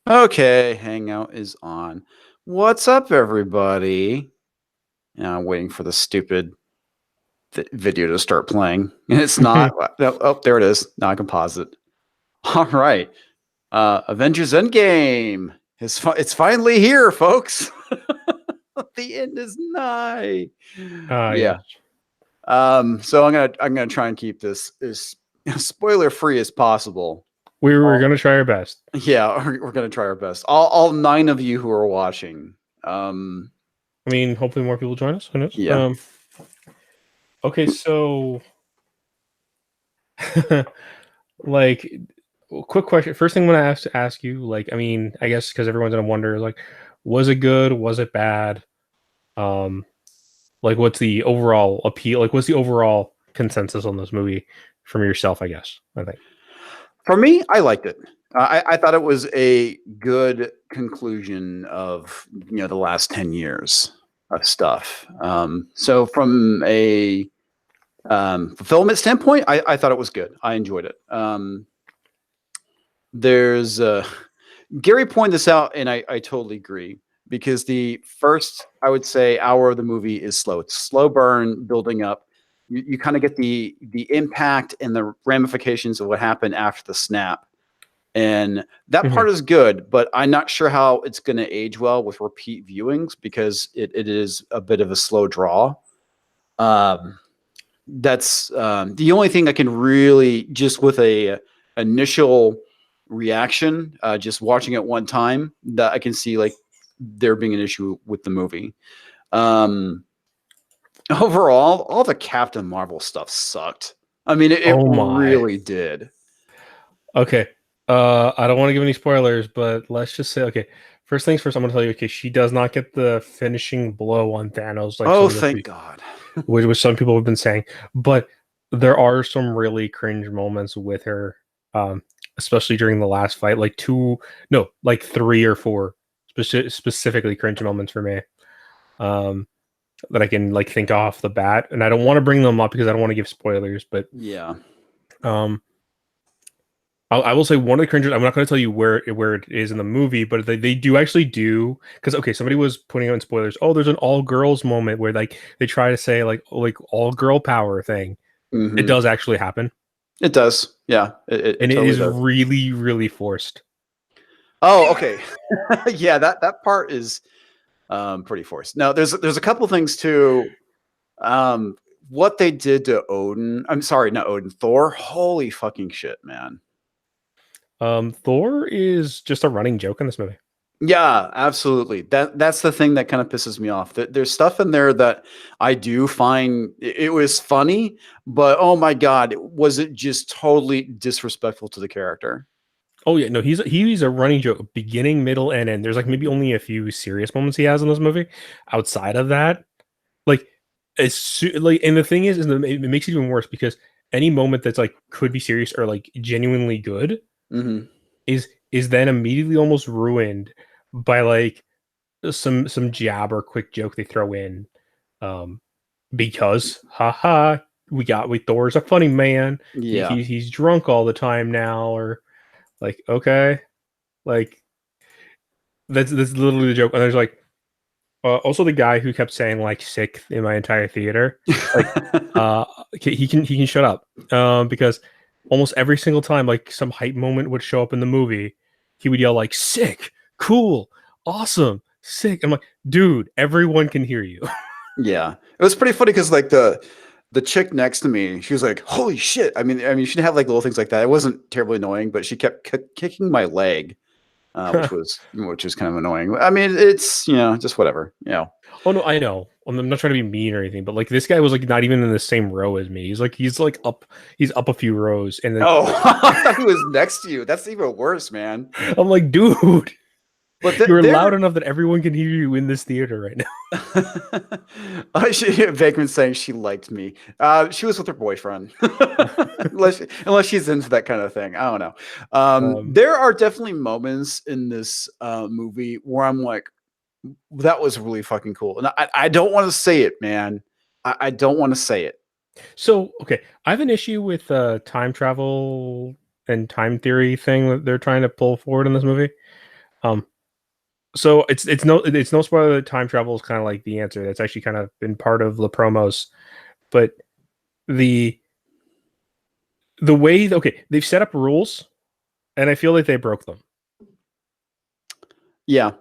Okay, Hangout is on. What's up, everybody? I'm waiting for the stupid video to start playing, and it's not. No, oh, there it is. Now I can pause it. All right, Avengers Endgame. It's finally here, folks. The end is nigh. Yeah. Yeah. So I'm gonna try and keep this as spoiler free as possible. We're All, gonna try our best. yeah, we're gonna try our best. All nine of you who are watching. Um, I mean, hopefully more people join us. Who knows? yeah. Okay, so like, quick question. First thing I'm gonna ask you, like, I mean, I guess because everyone's gonna wonder, like, was it good? Was it bad? Um, like, what's the overall appeal? Like, what's the overall consensus on this movie from yourself? I guess. I think. For me, I liked it. I thought it was a good conclusion of the last 10 years of stuff. So from a fulfillment standpoint, I thought it was good. I enjoyed it. There's Gary pointed this out, and I totally agree because the first, I would say, hour of the movie is slow. It's slow burn building up. You kind of get the impact and the ramifications of what happened after the snap. And that Mhm. part is good, but I'm not sure how it's going to age well with repeat viewings because it is a bit of a slow draw. That's the only thing I can really just with a initial reaction, just watching it one time, that I can see like there being an issue with the movie. Um, Overall, all the Captain Marvel stuff sucked. I mean, it Oh my. really did. Okay. I don't want to give any spoilers, but let's just say, okay, first things first, I'm gonna tell you, okay, she does not get the finishing blow on Thanos like Oh, some of thank the God. which some people have been saying, but there are some really cringe moments with her, um, especially during the last fight, like two, no, like three or four specifically cringe moments for me, um, that I can like think off the bat, and I don't want to bring them up because I don't want to give spoilers, but Yeah. um, I will say one of the cringes. I'm not going to tell you where it is in the movie, but they do actually do because okay, somebody was putting out in spoilers. Oh, there's an all girls moment where like they try to say like all girl power thing. It Hmm. does actually happen, It does. Yeah, it and it totally is does. really forced. Oh, okay. Yeah, that part is pretty forced. Now, there's a couple things too. Um, what they did to Odin. I'm sorry, not Odin. Thor. Holy fucking shit, man. Thor is just a running joke in this movie. Yeah, absolutely. That's the thing that kind of pisses me off. There's stuff in there that I do find it was funny, but oh my god, was it just totally disrespectful to the character? Oh yeah, no, he's a running joke, beginning, middle, and end. There's like maybe only a few serious moments he has in this movie. Outside of that, like like, and the thing is it makes it even worse because any moment that's like could be serious or like genuinely good Hmm. is then immediately almost ruined by like some jab or quick joke they throw in, um because haha, we Thor's a funny man, Yeah. he's drunk all the time now, or like, okay, like that's literally the joke. And there's like, also the guy who kept saying like sick in my entire theater, like, uh he can shut up, because almost every single time like some hype moment would show up in the movie, he would yell like sick, cool, awesome, sick. I'm like, dude, everyone can hear you. Yeah, it was pretty funny because like the chick next to me, she was like, "Holy shit!" I mean, she'd have like little things like that. It wasn't terribly annoying, but she kept kicking my leg, which was kind of annoying. I mean, it's just whatever. Oh no, I know. I'm not trying to be mean or anything, but like this guy was like not even in the same row as me. He's like up, he's up a few rows, and like Oh, I thought he was next to you. That's even worse, man. I'm like, dude, But you're loud they're enough that everyone can hear you in this theater right now. Vakeman's saying she liked me. She was with her boyfriend, unless she's into that kind of thing. I don't know. Um, There are definitely moments in this movie where I'm like, that was really fucking cool, and I don't want to say it, man. I don't want to say it. so okay, I have an issue with time travel and time theory thing that they're trying to pull forward in this movie. So it's no spoiler that time travel is kind of like the answer. That's actually kind of been part of the promos, but the way they've set up rules, and I feel like they broke them. Yeah.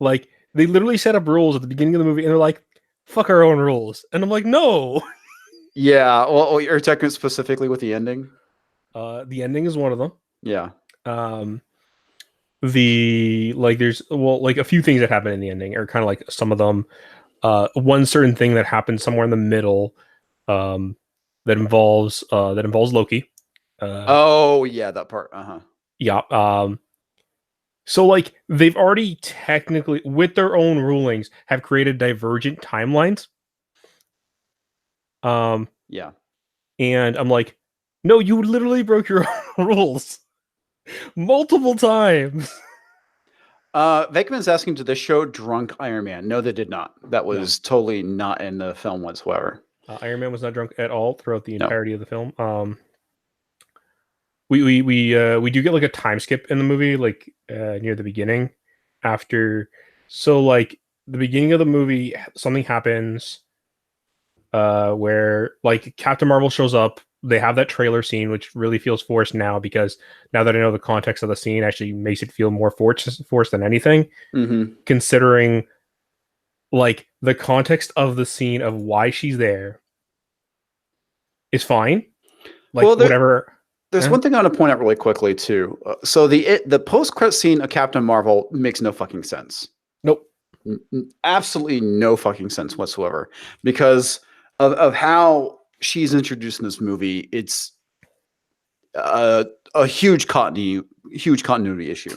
Like they literally set up rules at the beginning of the movie, and they're like, "Fuck our own rules," and I'm like, "No." Yeah. Well, you're talking specifically with the ending. The ending is one of them. Yeah. Um, there's like a few things that happen in the ending, or kind of like some of them. One certain thing that happens somewhere in the middle, um, that involves Loki. Oh yeah, that part. Uh-huh. Yeah. So like they've already technically, with their own rulings, have created divergent timelines. Yeah. And I'm like, no, you literally broke your own rules multiple times. Venkman's asking, did they show drunk Iron Man? No, they did not. That was totally not in the film whatsoever. Iron Man was not drunk at all throughout the No. entirety of the film. We do get like a time skip in the movie, like near the beginning, after. So like the beginning of the movie, something happens, where like Captain Marvel shows up. They have that trailer scene, which really feels forced now, because now that I know the context of the scene, actually makes it feel more forced than anything. Mm-hmm. Considering like the context of the scene of why she's there is fine. Like Well, whatever. there's one thing I want to point out really quickly too. So the post-credit scene of Captain Marvel makes no fucking sense. Nope. Absolutely no fucking sense whatsoever, because of how she's introduced in this movie. It's a huge continuity issue.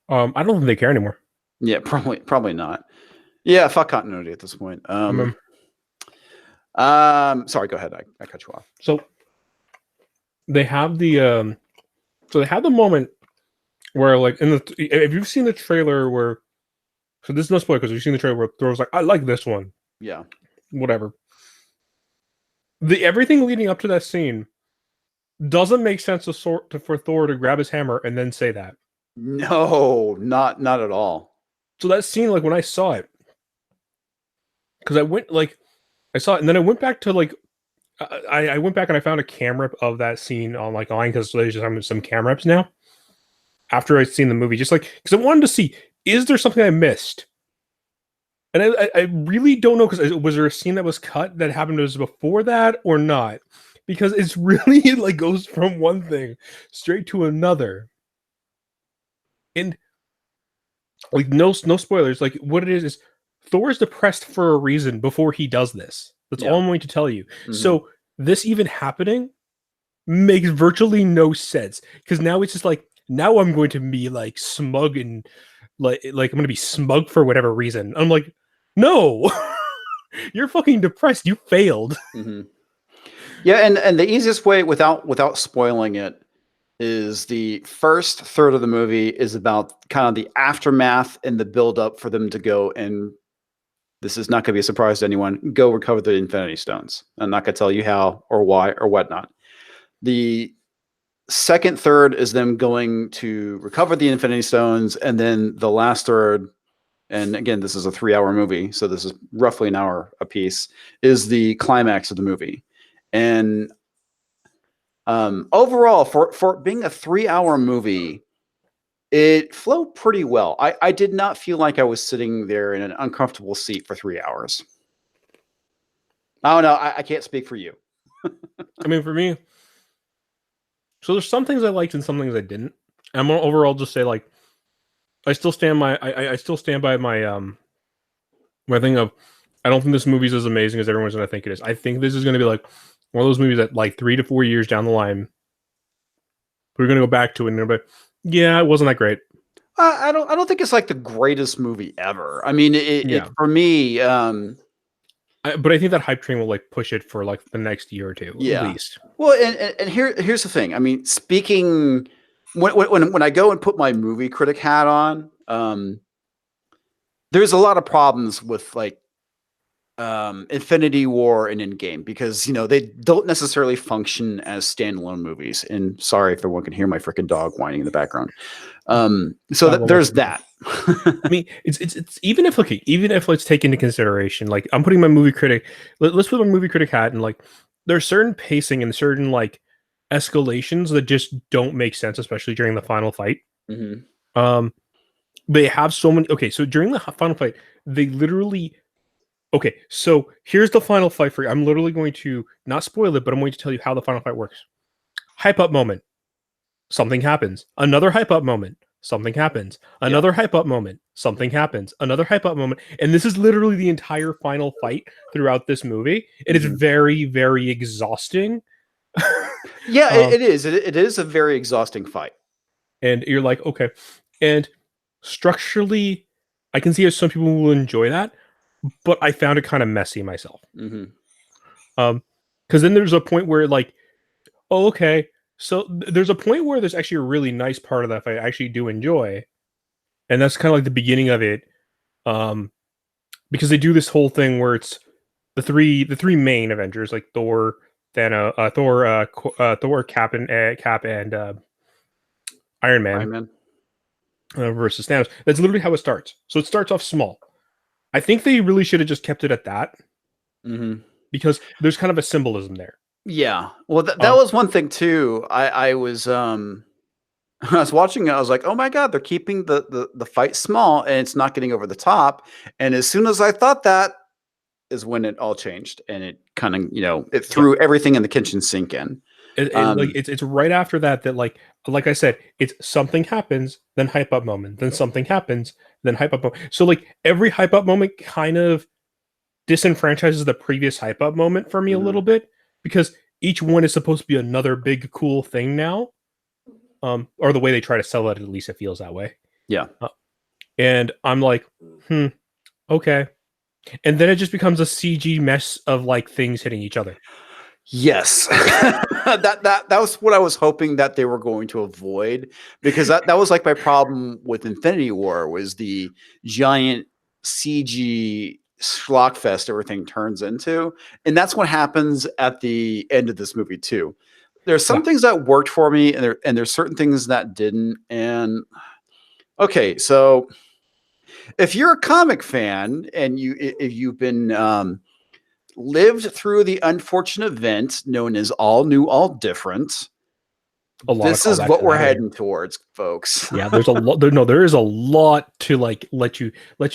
I don't think they care anymore. Yeah, probably not. Yeah, fuck continuity at this point. Sorry, go ahead. I cut you off. So they have the moment where, like, if you've seen the trailer where, so this is no spoiler because you've seen the trailer where Thor's like, I like this one. Yeah. Whatever. Everything leading up to that scene doesn't make sense for Thor to grab his hammer and then say that. No, not at all. So that scene, like when I saw it, because I saw it, and then I went back to like, I went back and I found a camera of that scene on like online, because there's just some camera reps now. After I'd seen the movie, just like because I wanted to see, is there something I missed? And I really don't know, because was there a scene that was cut that happened before that or not? Because it's really, it like goes from one thing straight to another. And like no spoilers. Like what it is Thor is depressed for a reason before he does this. That's all I'm going to tell you. Mm-hmm. So this even happening makes virtually no sense, because now it's just like, now I'm going to be like smug and like I'm going to be smug for whatever reason. I'm like, no, you're fucking depressed. You failed. Mm-hmm. Yeah, and the easiest way without spoiling it is the first third of the movie is about kind of the aftermath and the build up for them to go, and this is not going to be a surprise to anyone, go recover the Infinity Stones. I'm not going to tell you how or why or whatnot. The second third is them going to recover the Infinity Stones, and then the last third, and again, this is a 3-hour movie, so this is roughly an hour a piece, is the climax of the movie. And overall, for being a 3-hour movie, it flowed pretty well. I did not feel like I was sitting there in an uncomfortable seat for 3 hours. I don't know. I can't speak for you. I mean, for me, so there's some things I liked and some things I didn't. I'm gonna overall just say, like, I still stand by my my thing of, I don't think this movie's as amazing as everyone's gonna think it is. I think this is gonna be like one of those movies that like 3 to 4 years down the line, we're gonna go back to it and they're like, yeah, it wasn't that great. I don't think it's like the greatest movie ever. I mean, it for me. But I think that hype train will like push it for like the next year or two, at least. Well, and here's the thing. I mean, speaking when I go and put my movie critic hat on, there's a lot of problems with like Infinity War and Endgame, because they don't necessarily function as standalone movies. And sorry if everyone can hear my freaking dog whining in the background. So there's that. I mean, it's even if let's take into consideration, like, I'm putting my movie critic. Let's put my movie critic hat, and like, there's certain pacing and certain like escalations that just don't make sense, especially during the final fight. Mm-hmm. They have so many. Okay, so during the final fight, they literally. Okay, so here's the final fight for you. I'm literally going to not spoil it, but I'm going to tell you how the final fight works. Hype up moment. Something happens. Another hype up moment. Something happens. Another hype up moment. Something happens. Another hype up moment. And this is literally the entire final fight throughout this movie. It is very, very exhausting. Yeah, it is. It is a very exhausting fight. And you're like, okay. And structurally, I can see how some people will enjoy that, but I found it kind of messy myself. Because then there's a point where, like, oh, okay. So there's a point where there's actually a really nice part of that fight I actually do enjoy, and that's kind of like the beginning of it, because they do this whole thing where it's the three main Avengers, like Thor, Thor, Cap, and Iron Man, versus Thanos. That's literally how it starts. So it starts off small. I think they really should have just kept it at that, because there's kind of a symbolism there. Yeah. Well, that was one thing too. I was I was watching it. I was like, oh my god, they're keeping the fight small and it's not getting over the top. And as soon as I thought that, is when it all changed, and it kind of it threw everything in the kitchen sink in. Like, it's right after that like I said, it's something happens, then hype up moment, then something happens, then hype up moment. So like every hype up moment kind of disenfranchises the previous hype up moment for me a little bit, because each one is supposed to be another big cool thing now, or the way they try to sell it, at least it feels that way. Yeah. And I'm like, okay. And then it just becomes a CG mess of like things hitting each other. Yes. that was what I was hoping that they were going to avoid, because that was like my problem with Infinity War, was the giant CG schlockfest everything turns into. And that's what happens at the end of this movie too. There's some things that worked for me, and there's certain things that didn't. And okay, so if you're a comic fan and if you've been lived through the unfortunate event known as All New, All Different, this is what we're heading towards, folks. Yeah, there's a lot. There is a lot to like let you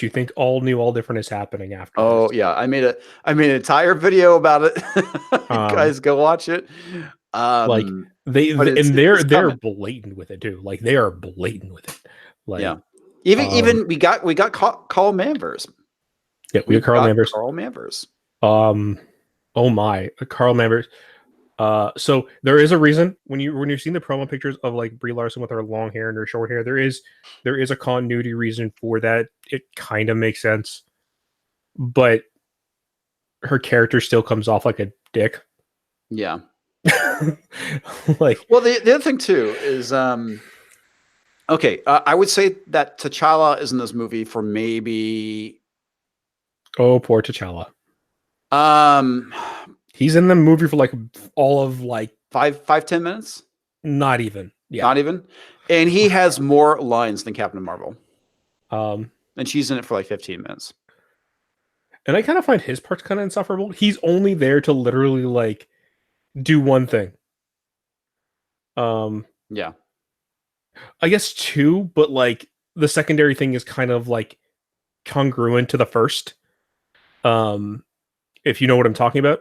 think All New, All Different is happening after. Oh this. Yeah, I made an entire video about it. You guys go watch it. Like they're blatant with it too. Like they are blatant with it. Like, yeah, even we got Carl Manvers. Yeah, we got Carl Manvers. Carl Manvers. Oh my, Carl Manvers. So there is a reason when you're seeing the promo pictures of like Brie Larson with her long hair and her short hair, there is a continuity reason for that. It kind of makes sense, but her character still comes off like a dick. Yeah. Like, well, the other thing too is okay, I would say that T'Challa is in this movie for maybe. Oh, poor T'Challa. He's in the movie for like all of like 5-10 minutes. Not even. Yeah. Not even. And he has more lines than Captain Marvel. And she's in it for like 15 minutes. And I kind of find his parts kind of insufferable. He's only there to literally like do one thing. Yeah. I guess two, but like the secondary thing is kind of like congruent to the first. If you know what I'm talking about.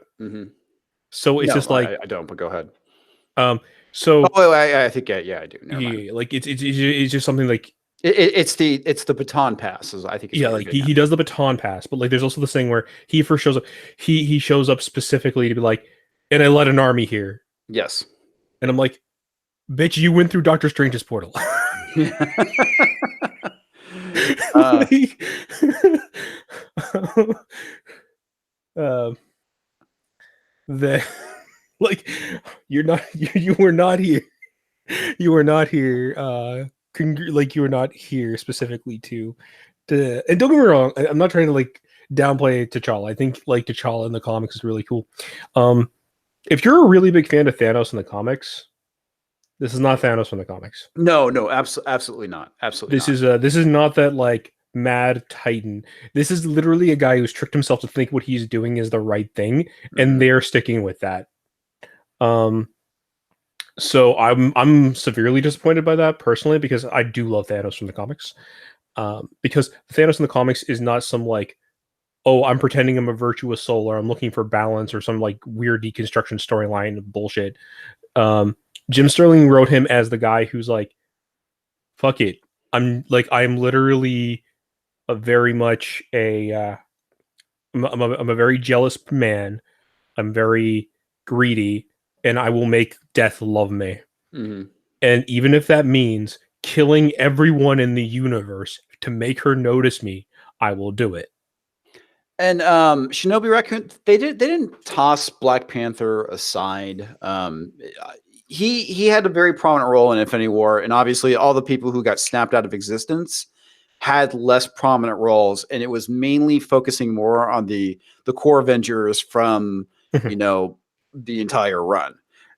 So it's just like I don't, but go ahead. So I think I do. Yeah, like it's just something like it's the baton pass. I think. Like he does the baton pass, but like there's also this thing where he first shows up. He shows up specifically to be like, and I led an army here. Yes. And I'm like, bitch, you went through Doctor Strange's portal. Like you were not here. You were not here. Like you were not here specifically to. And don't get me wrong, I'm not trying to like downplay T'Challa. I think like T'Challa in the comics is really cool. If you're a really big fan of Thanos in the comics, this is not Thanos from the comics. No, no, absolutely not. Absolutely not. This is not that like mad titan. This is literally a guy who's tricked himself to think what he's doing is the right thing, and they're sticking with that. So I'm severely disappointed by that personally because I do love Thanos from the comics. Because Thanos in the comics is not some like, oh, I'm pretending I'm a virtuous soul or I'm looking for balance or some like weird deconstruction storyline bullshit. Jim Sterling wrote him as the guy who's like, fuck it. I'm literally a very much a I'm a very jealous man. I'm very greedy, and I will make death love me. Mm-hmm. And even if that means killing everyone in the universe to make her notice me, I will do it. And Shinobi Raccoon, they didn't toss Black Panther aside. He had a very prominent role in Infinity War, and obviously all the people who got snapped out of existence had less prominent roles, and it was mainly focusing more on the core Avengers from the entire run.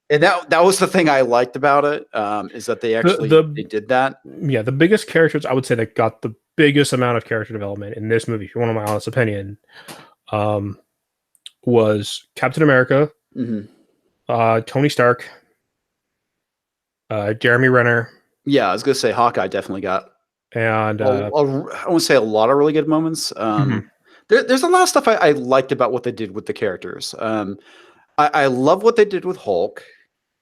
And that was the thing I liked about it, is that they actually they did that. Yeah, the biggest characters I would say that got the biggest amount of character development in this movie, if you want my honest opinion, was Captain America, Tony Stark, Jeremy Renner. Yeah, I was gonna say Hawkeye definitely got, and I won't say a lot of really good moments. There's a lot of stuff I liked about what they did with the characters. I love what they did with Hulk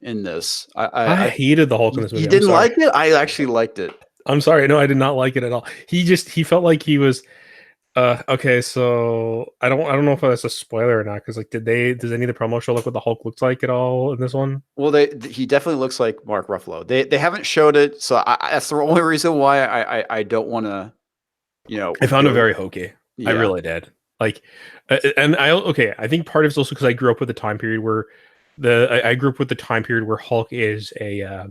in this. I hated the Hulk in this movie. You didn't like it? I actually liked it. I'm sorry. No, I did not like it at all. He felt like he was okay, so I don't know if that's a spoiler or not, because like does any of the promo show look what the Hulk looks like at all in this one? Well, he definitely looks like Mark Ruffalo. They haven't showed it, so that's the only reason why I don't want to, I found it very hokey. Yeah. I really did. Like, and I think part of it's also because I grew up with the time period where Hulk is a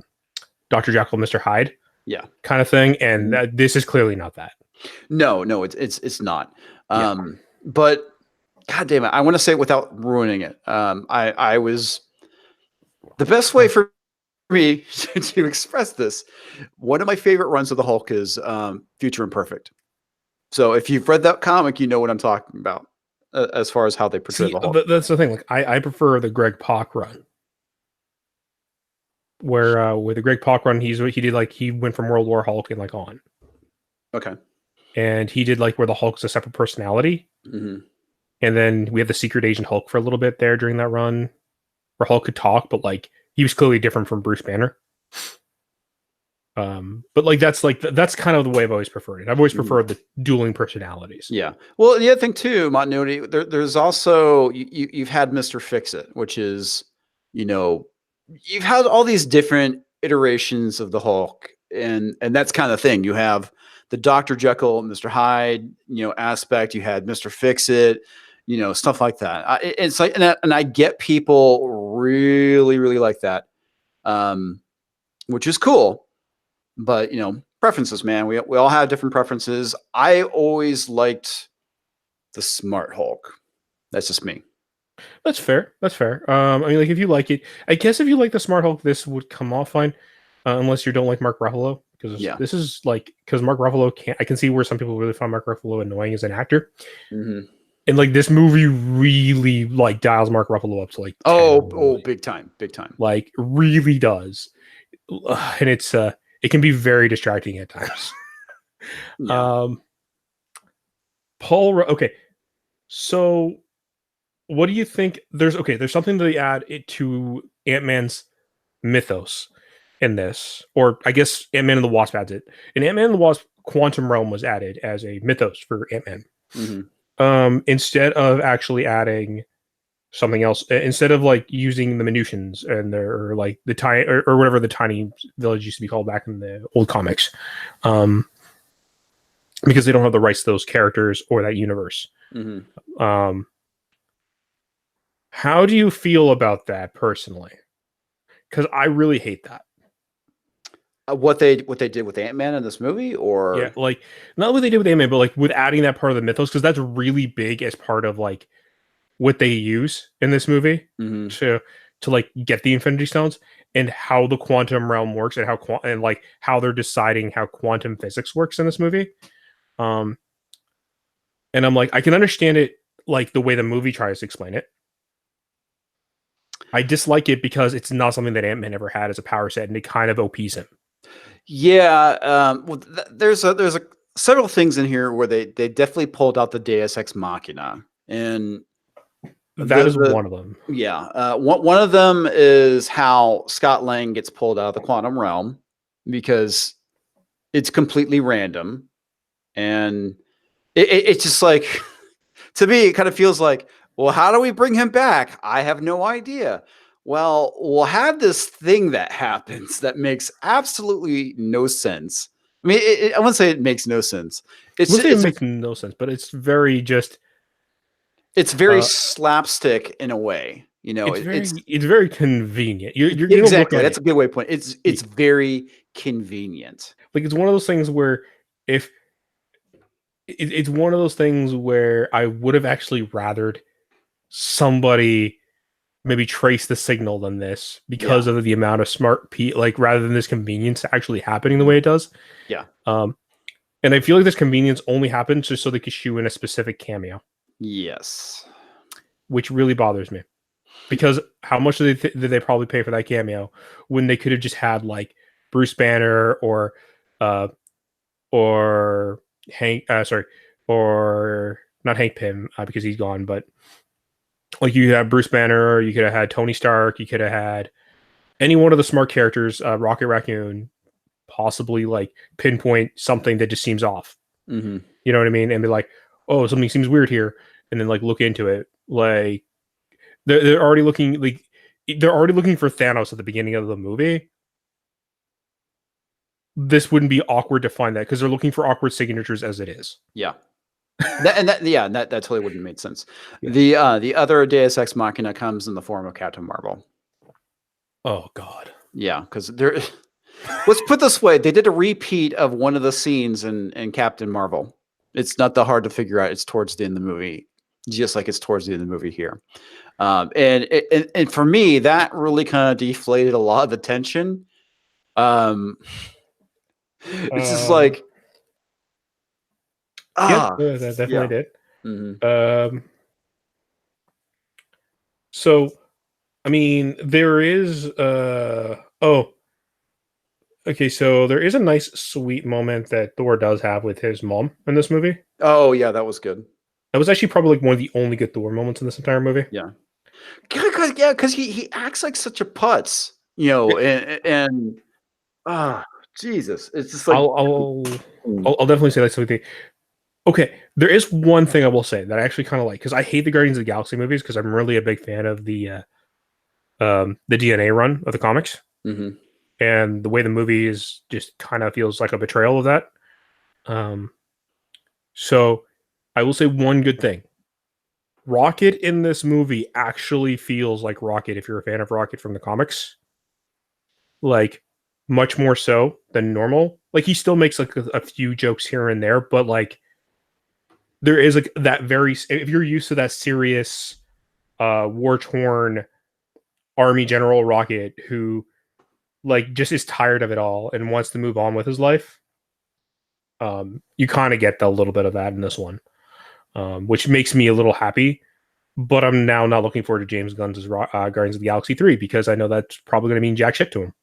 Dr. Jekyll, Mr. Hyde, kind of thing, and this is clearly not that. No, it's not. But God damn it, I want to say it without ruining it. I was the best way for me to express this. One of my favorite runs of the Hulk is Future Imperfect. So if you've read that comic, you know what I'm talking about as far as how they portray the Hulk. That's the thing. Like I prefer the Greg Pak run, where with the Greg Pak run, he went from World War Hulk and like on. Okay. And he did like where the Hulk's a separate personality. And then we had the Secret Agent Hulk for a little bit there during that run, where Hulk could talk, but like he was clearly different from Bruce Banner. But like that's kind of the way I've always preferred it. I've always preferred the dueling personalities. Yeah. Well, the other thing too, Montanoti, there's also you've had Mr. Fix-It, which is, you've had all these different iterations of the Hulk, and that's kind of thing. You have the Dr. Jekyll, Mr. Hyde, aspect. You had Mr. Fix-It, stuff like that. It's like, and I get people really, really like that, which is cool. But preferences, man. We all have different preferences. I always liked the smart Hulk. That's just me. That's fair. I mean, like if you like it, I guess if you like the smart Hulk, this would come off fine, unless you don't like Mark Ruffalo, because this is like because Mark Ruffalo can't. I can see where some people really find Mark Ruffalo annoying as an actor. And like this movie really like dials Mark Ruffalo up to like big time, like really does, and it's it can be very distracting at times. Paul, okay, so what do you think? There's something that they add to Ant-Man's mythos in this, or I guess Ant-Man and the Wasp adds it. In Ant-Man and the Wasp, Quantum Realm was added as a mythos for Ant-Man. Instead of actually adding something else, instead of like using the Minutions and or like the tiny or whatever the tiny village used to be called back in the old comics, because they don't have the rights to those characters or that universe. How do you feel about that personally? Because I really hate that. What they did with Ant-Man in this movie, Yeah, or like not what they did with Ant-Man, but like with adding that part of the mythos because that's really big as part of like what they use in this movie Mhm. to like get the Infinity Stones and how the quantum realm works and and like how they're deciding how quantum physics works in this movie. Um, and I'm like, I can understand it like the way the movie tries to explain it. I dislike it because it's not something that Ant Man ever had as a power set, and it kind of OPs him. Yeah, well, there's a several things in here where they definitely pulled out the Deus Ex Machina, and That is the one of them. yeah, one of them is how Scott Lang gets pulled out of the quantum realm because it's completely random, and it's just like to me, it kind of feels like, well, how do we bring him back? I have no idea. Well, we'll have this thing that happens that makes absolutely no sense. I mean, I wouldn't say it makes no sense. I would say it makes no sense, but it's very just it's very uh slapstick in a way. You know, it's very convenient. You're gonna look exactly, at that's it. a good way to put it. It's very convenient. Like it's one of those things where if it's one of those things where I would have actually rathered somebody maybe trace the signal than this Yeah, because of the amount of like rather than this convenience actually happening the way it does. yeah, Um, and I feel like this convenience only happens just so they could shoe in a specific cameo, yes. which really bothers me because how much did they probably pay for that cameo when they could have just had like Bruce Banner uh or Hank sorry or not Hank Pym because he's gone, but like you have Bruce Banner, you could have had Tony Stark, you could have had any one of the smart characters, Rocket Raccoon, possibly like pinpoint something that just seems off. Hmm. You know what I mean? And be like, oh, something seems weird here, and then like look into it. Like they're already looking like they're already looking for Thanos at the beginning of the movie. This wouldn't be awkward to find that because they're looking for awkward signatures as it is. Yeah. That totally wouldn't make sense. Yeah. The other Deus Ex Machina comes in the form of Captain Marvel. Oh God. Yeah, because there. Let's put this way: they did a repeat of one of the scenes in Captain Marvel. It's not that hard to figure out. It's towards the end of the movie, just like it's towards the end of the movie here. And for me, that really kind of deflated a lot of the tension. Um, it's just Um. like Yeah, ah, that definitely yeah. did. Hmm. Um. So, I mean, there is. Oh, okay. So there is a nice, sweet moment that Thor does have with his mom in this movie. Oh yeah, that was good. That was actually probably like one of the only good Thor moments in this entire movie. Yeah. Because he acts like such a putz, you know, and ah, Jesus, it's just like, I'll I'll mm, I'll, I'll definitely say that's something. Okay, there is one thing I will say that I actually kind of like because I hate the Guardians of the Galaxy movies because I'm really a big fan of the DNA run of the comics mhm. and the way the movie is just kind of feels like a betrayal of that. Um, so I will say one good thing. Rocket in this movie actually feels like Rocket if you're a fan of Rocket from the comics. Like much more so than normal. Like he still makes like a few jokes here and there, but like there is like that very if you're used to that serious war torn army general Rocket who like just is tired of it all and wants to move on with his life. You kind of get a little bit of that in this one, which makes me a little happy. But I'm now not looking forward to James Gunn's Guardians of the Galaxy 3 because I know that's probably going to mean jack shit to him.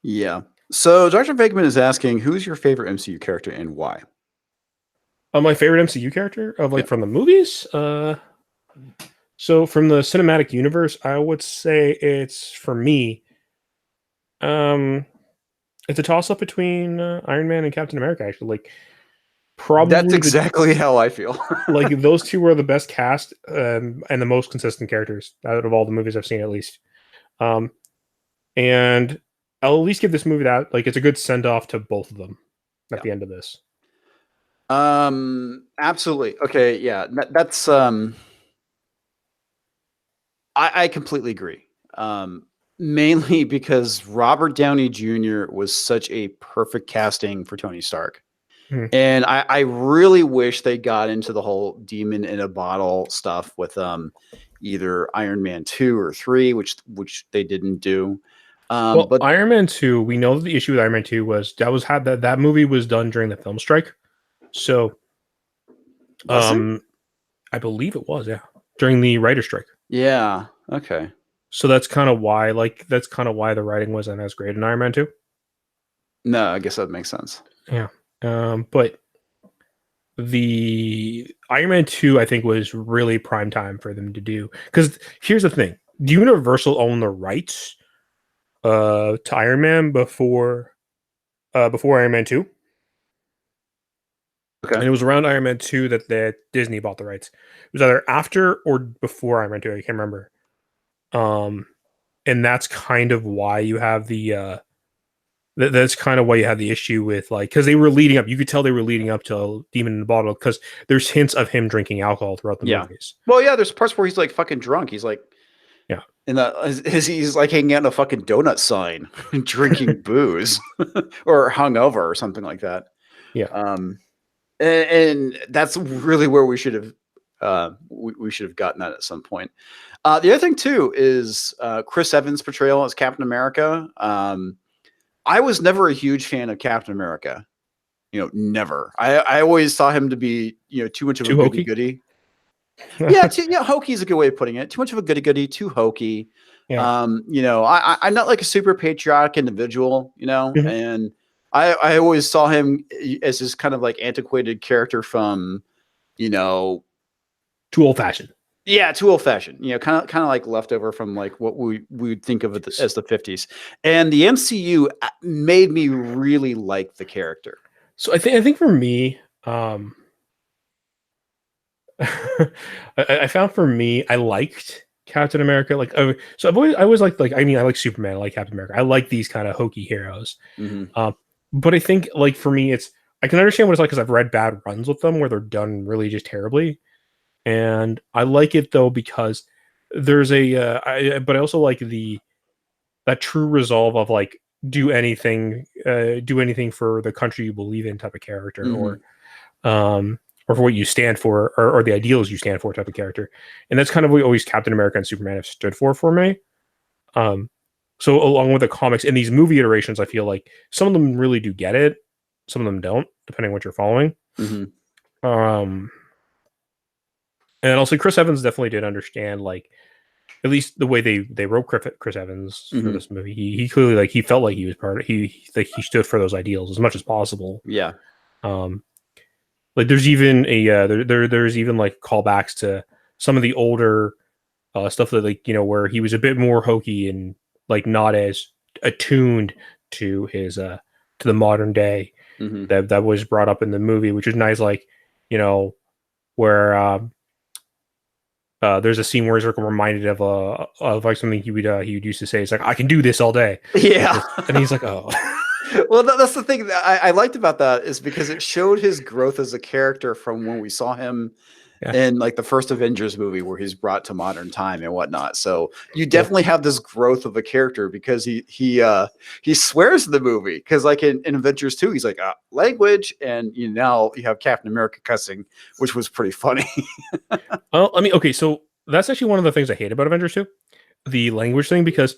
Yeah. So Dr. Venkman is asking, who's your favorite MCU character and why? My favorite MCU character of Yeah. like from the movies. So from the cinematic universe, I would say it's for me. Um, it's a toss up between Iron Man and Captain America. Actually, like That's probably the exactly how I feel. like those two are the best cast and the most consistent characters out of all the movies I've seen, at least. Um, and I'll at least give this movie that like it's a good send off to both of them at Yeah. the end of this. Absolutely. Okay, yeah. That's I completely agree. Um Mainly because Robert Downey Jr. was such a perfect casting for Tony Stark. Mhm. And I really wish they got into the whole demon in a bottle stuff with either Iron Man 2 or 3, which they didn't do. Well, But Iron Man 2, we know that the issue with Iron Man 2 was that movie was done during the film strike. So, was it? I believe it was, yeah, during the writer strike. Yeah. Okay. So that's kind of why, the writing wasn't as great in Iron Man 2. No, I guess that makes sense. Yeah. But the Iron Man 2, I think, was really prime time for them to do. Because here's the thing: Universal owned the rights to Iron Man before Iron Man 2. Okay. And it was around Iron Man 2 that Disney bought the rights. It was either after or before Iron Man 2. I can't remember. Um, and that's kind of why you have that's kind of why you have the issue with, like, because they were leading up. You could tell they were leading up to Demon in the Bottle because there's hints of him drinking alcohol throughout the Yeah. movies. Well, yeah, there's parts where he's like fucking drunk. He's like Yeah. he's like hanging out in a fucking donut sign, drinking booze, or hungover or something like that. Yeah. Um, and that's really where we should have we should have gotten that at some point. The other thing too is Chris Evans' portrayal as Captain America. I was never a huge fan of Captain America. Never. I always saw him to be too much of a Too goody hokey. goody. Yeah, hokey is a good way of putting it. Too much of a goody goody, too hokey. Yeah. I'm not like a super patriotic individual, Mhm. and I always saw him as this kind of like antiquated character from, you know, Too old fashioned. yeah, too old fashioned, kind of like leftover from like what we would think of it as the 50s. And the MCU made me really like the character. So I think for me, I found for me, I liked Captain America. Like, so I always liked, like, I mean, I like Superman, I like Captain America, I like these kind of hokey heroes. Hmm. Um, but I think, like, for me, I can understand what it's like because I've read bad runs with them where they're done really just terribly, and I like it though because there's but I also like that true resolve of, like, do anything for the country you believe in type of character, Hmm. um, or for what you stand for, or the ideals you stand for type of character. And that's kind of what always Captain America and Superman have stood for me. Um, so along with the comics and these movie iterations, I feel like some of them really do get it, some of them don't, depending on what you're following. Hmm. Um, and also Chris Evans definitely did understand, like, at least the way they wrote Chris Evans for Hmm. this movie. He clearly, like, he felt like he was part of, he stood for those ideals as much as possible. Yeah. Um, like there's even there's even like callbacks to some of the older stuff that, like, where he was a bit more hokey and, like, not as attuned to his to the modern day Hmm. that was brought up in the movie, which is nice. Like, where there's a scene where he's like reminded of like something he would used to say. It's like, I can do this all day. Yeah. And he's like, oh. Well, that's the thing that I liked about that is because it showed his growth as a character from when we saw him Yeah, in like the first Avengers movie where he's brought to modern time and whatnot. So you yeah. definitely have this growth of a character because he swears in the movie because like in Avengers 2, he's like language, and now you have Captain America cussing, which was pretty funny. Well, I mean, okay, so that's actually one of the things I hate about Avengers 2, the language thing, because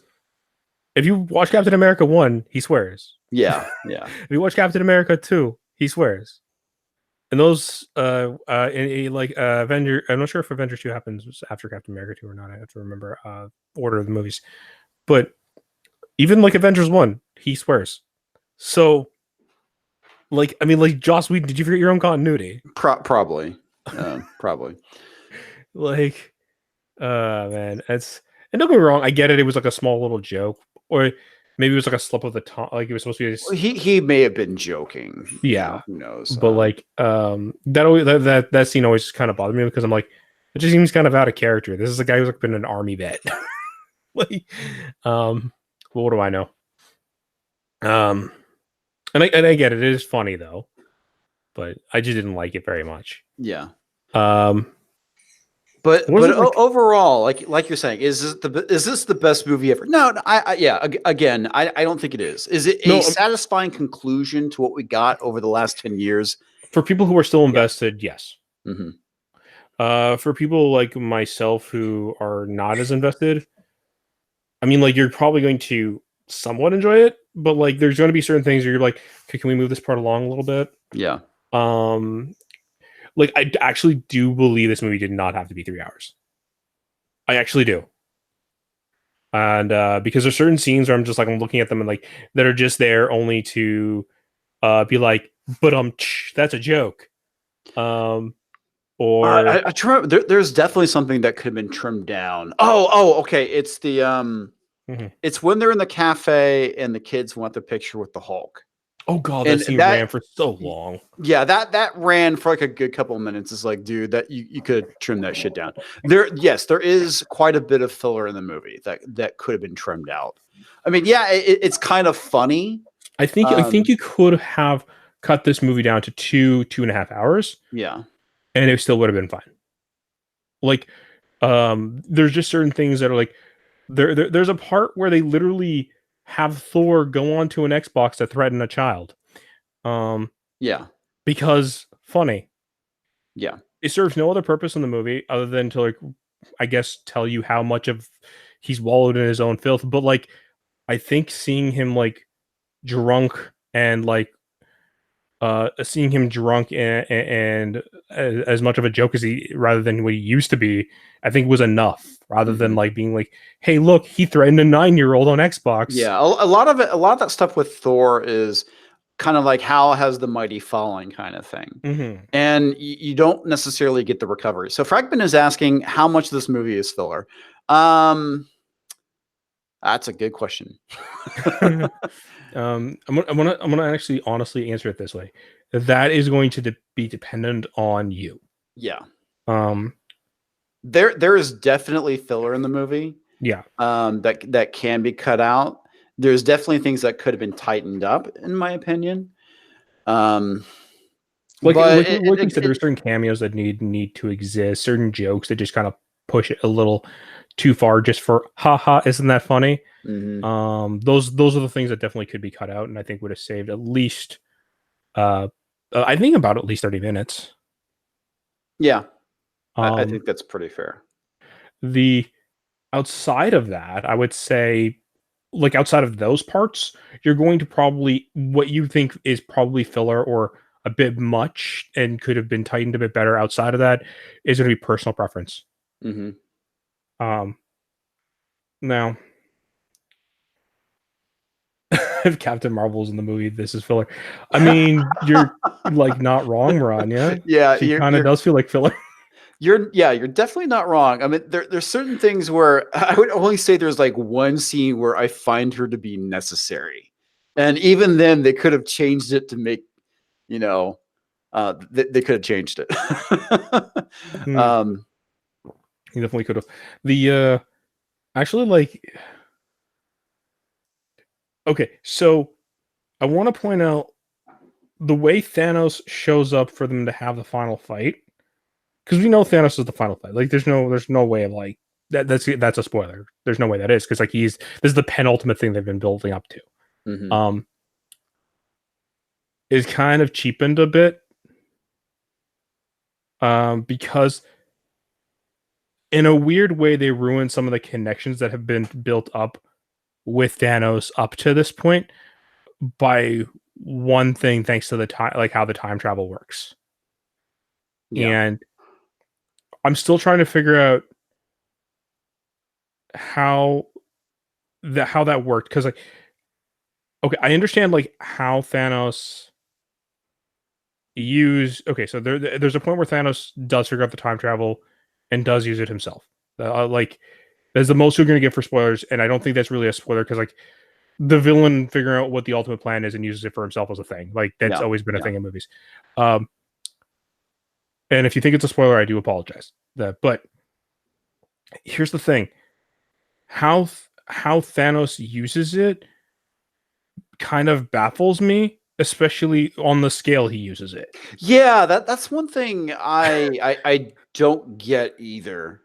if you watch Captain America 1, he swears. Yeah, yeah. If you watch Captain America 2, he swears. And those, like, Avenger, I'm not sure if Avengers 2 happens after Captain America 2 or not. I have to remember order of the movies. But even like Avengers 1, he swears. So, like, I mean, like, Joss Whedon, did you forget your own continuity? Probably. Probably. Like, man, and don't get me wrong, I get it. It was like a small little joke, or maybe it was like a slip of the tongue. Like, it was supposed to be Well, he may have been joking. yeah. Who knows? But like, that scene always kind of bothered me because I'm like, it just seems kind of out of character. This is a guy who's like been an army vet. Like, well, what do I know? Um, and I get it. It is funny though, but I just didn't like it very much. Yeah. Um, But It wasn't like overall, like you're saying, is this the best movie ever? No, yeah. Again, I don't think it is. Is it a no satisfying conclusion to what we got over the last 10 years? for people who are still Yeah. invested. Yes. Hmm. For people like myself who are not as invested, I mean, like you're probably going to somewhat enjoy it, but like there's going to be certain things where you're like, okay, can we move this part along a little bit? Yeah. Um, like I actually do believe this movie did not have to be 3 hours. I actually do. And because there's certain scenes where I'm just like I'm looking at them and like that are just there only to be like, but that's a joke. Um, or I try, there's definitely something that could have been trimmed down. Okay. Mhm. It's when they're in the cafe and the kids want the picture with the Hulk, Oh god, that and scene that ran for so long. yeah, that ran for like a good couple of minutes. It's like, dude, that you could trim that shit down. Yes, there is quite a bit of filler in the movie that could have been trimmed out. I mean, yeah, it's kind of funny. I think you could have cut this movie down to 2.5 hours, Yeah, and it still would have been fine. Like, there's just certain things that are like there's a part where they literally have Thor go onto an Xbox to threaten a child. Um, yeah, because funny. yeah, It serves no other purpose in the movie other than to like, I guess, tell you how much of he's wallowed in his own filth. But like, I think seeing him like drunk and like seeing him drunk and as much of a joke as he rather than what he used to be, I think was enough rather than hmm like being like, hey, look, he threatened a 9-year-old on Xbox. yeah. A lot of it, a lot of that stuff with Thor is kind of like how has the mighty fallen kind of thing. Mm-hmm. And you don't necessarily get the recovery. So Fragment is asking how much of this movie is filler. Um, that's a good question. I'm gonna actually honestly answer it this way. That is going to be dependent on you. Yeah. Um, There is definitely filler in the movie, yeah, that can be cut out. There's definitely things that could have been tightened up, in my opinion. Um, like but like like we said, there's certain cameos that need to exist, certain jokes that just kind of push it a little too far, just for haha, isn't that funny? mhm. Those are the things that definitely could be cut out, and I think would have saved at least uh, I think about at least 30 minutes. Yeah, I Um, think that's pretty fair. the outside of that, I would say, like outside of those parts, you're going to probably what you think is probably filler or a bit much and could have been tightened a bit better outside of that is going to be personal preference. Mhm. Um, now, if Captain Marvel's in the movie, this is filler. I mean, you're like not wrong, Rania. Yeah, She kind of does feel like filler. you're definitely not wrong. I mean, there's certain things where I would only say there's like one scene where I find her to be necessary, and even then they could have changed it to make you know they could have changed it. Hmm, um, he definitely could have. The actually like okay, so I want to point out the way Thanos shows up for them to have the final fight, because we know Thanos is the final fight. Like, there's no way of like that's a spoiler. There's no way that is because like this is the penultimate thing they've been building up to. mhm. Um, is kind of cheapened a bit, because in a weird way they ruin some of the connections that have been built up with Thanos up to this point by one thing, thanks to the time, like how the time travel works. Yeah, And I'm still trying to figure out how how that worked because like okay, I understand like how Thanos okay, so there's a point where Thanos does figure out the time travel and does use it himself. Like that's the most you're going to get for spoilers, and I don't think that's really a spoiler because like the villain figuring out what the ultimate plan is and uses it for himself as a thing. Like that's yeah, always been a yeah. thing in movies. Um, and if you think it's a spoiler, I do apologize. But here's the thing: how Thanos uses it kind of baffles me especially on the scale he uses it. Yeah, that's one thing I don't get either.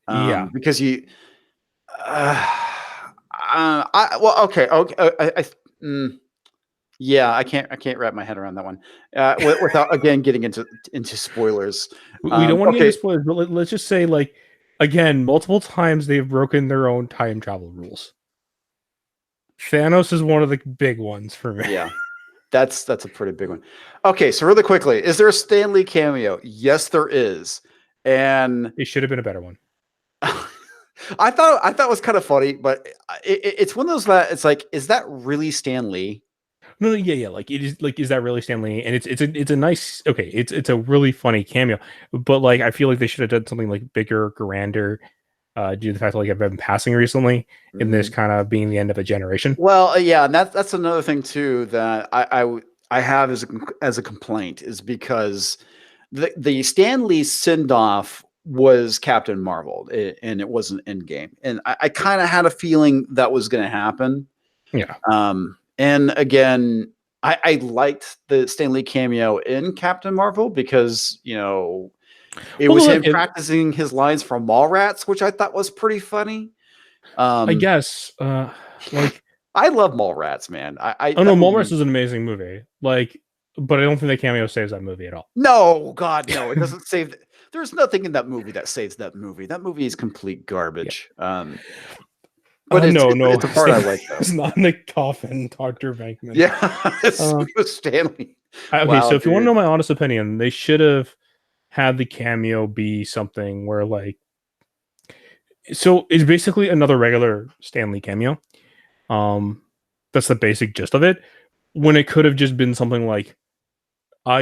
Yeah. Because you, uh, well, okay, mm, yeah, I can't wrap my head around that one, without again getting into spoilers. We don't want to get into Okay, spoilers, but let's just say, like, again, multiple times they've broken their own time travel rules. Thanos is one of the big ones for me. yeah, that's a pretty big one. Okay, so really quickly, is there a Stan Lee cameo? Yes, there is, and It should have been a better one. I thought it was kind of funny, but it's one of those that it's like, is that really Stan Lee? No, yeah, yeah. Like it is. Like, is that really Stan Lee? And it's a nice. Okay, it's a really funny cameo, but like I feel like they should have done something like bigger, grander, due to the fact that like I've been passing recently, and this Mhm. kind of being the end of a generation. Well, yeah, and that's another thing too that I have as a complaint is because the Stan Lee send off was Captain Marvel, and it wasn't Endgame, and I kind of had a feeling that was going to happen. Yeah. And again, I liked the Stan Lee cameo in Captain Marvel because it was Well, him practicing his lines from Mallrats, which I thought was pretty funny. I Um, guess. Like, I love Mallrats, man. oh no, That Mallrats movie. is an amazing movie. Like, but I don't think that cameo saves that movie at all. No, God, no. It doesn't save. There's nothing in that movie that saves that movie. That movie is complete Yeah. garbage. But No, no, it's a part I like though. it's not in the coffin, Doctor Venkman. Yeah, it's Uh, Stanley. okay, Wow, so if you want to dude. know my honest opinion, they should have had the cameo be something where like, so it's basically another regular Stanley cameo. Um, that's the basic gist of it. When it could have just been something like,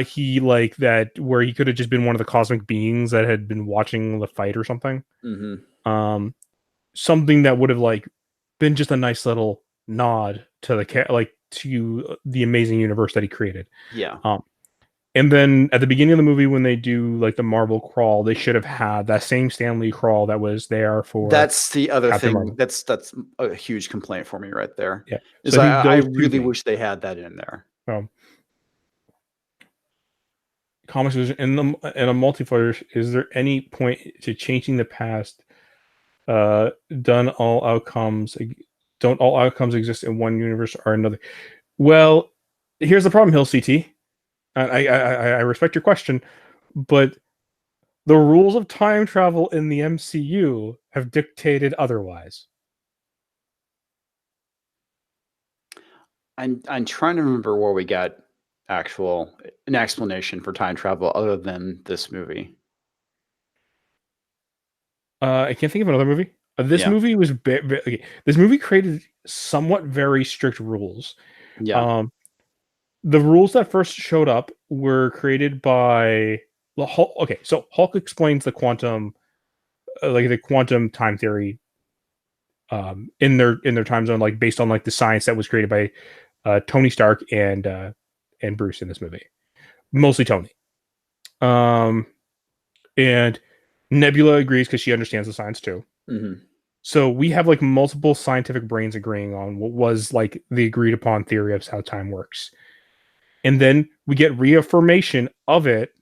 he like that, where he could have just been one of the cosmic beings that had been watching the fight or something. Hmm. Um, something that would have like been just a nice little nod to like to the amazing universe that he created. Yeah. Um, and then at the beginning of the movie, when they do like the Marvel crawl, they should have had that same Stanley crawl that was there for That's the other Captain thing. Marvel. That's a huge complaint for me right there. Yeah. Is So I think I those two really things. wish they had that in there. Um, comics in a multiverse. Is there any point to changing the past? Done all outcomes don't all outcomes exist in one universe or another? Well, here's the problem, Hill CT. I respect your question, but the rules of time travel in the MCU have dictated otherwise. I'm trying to remember where we got an explanation for time travel other than this movie. I can't think of another movie. This Yeah. movie was okay. This movie created somewhat very strict rules. Yeah. Um, the rules that first showed up were created by the Hulk. Okay, so Hulk explains the quantum, like the quantum time theory, in their time zone, like based on like the science that was created by Tony Stark and Bruce in this movie, mostly Tony. Um, and Nebula agrees because she understands the science too. Hmm. So we have like multiple scientific brains agreeing on what was like the agreed upon theory of how time works. And then we get reaffirmation of it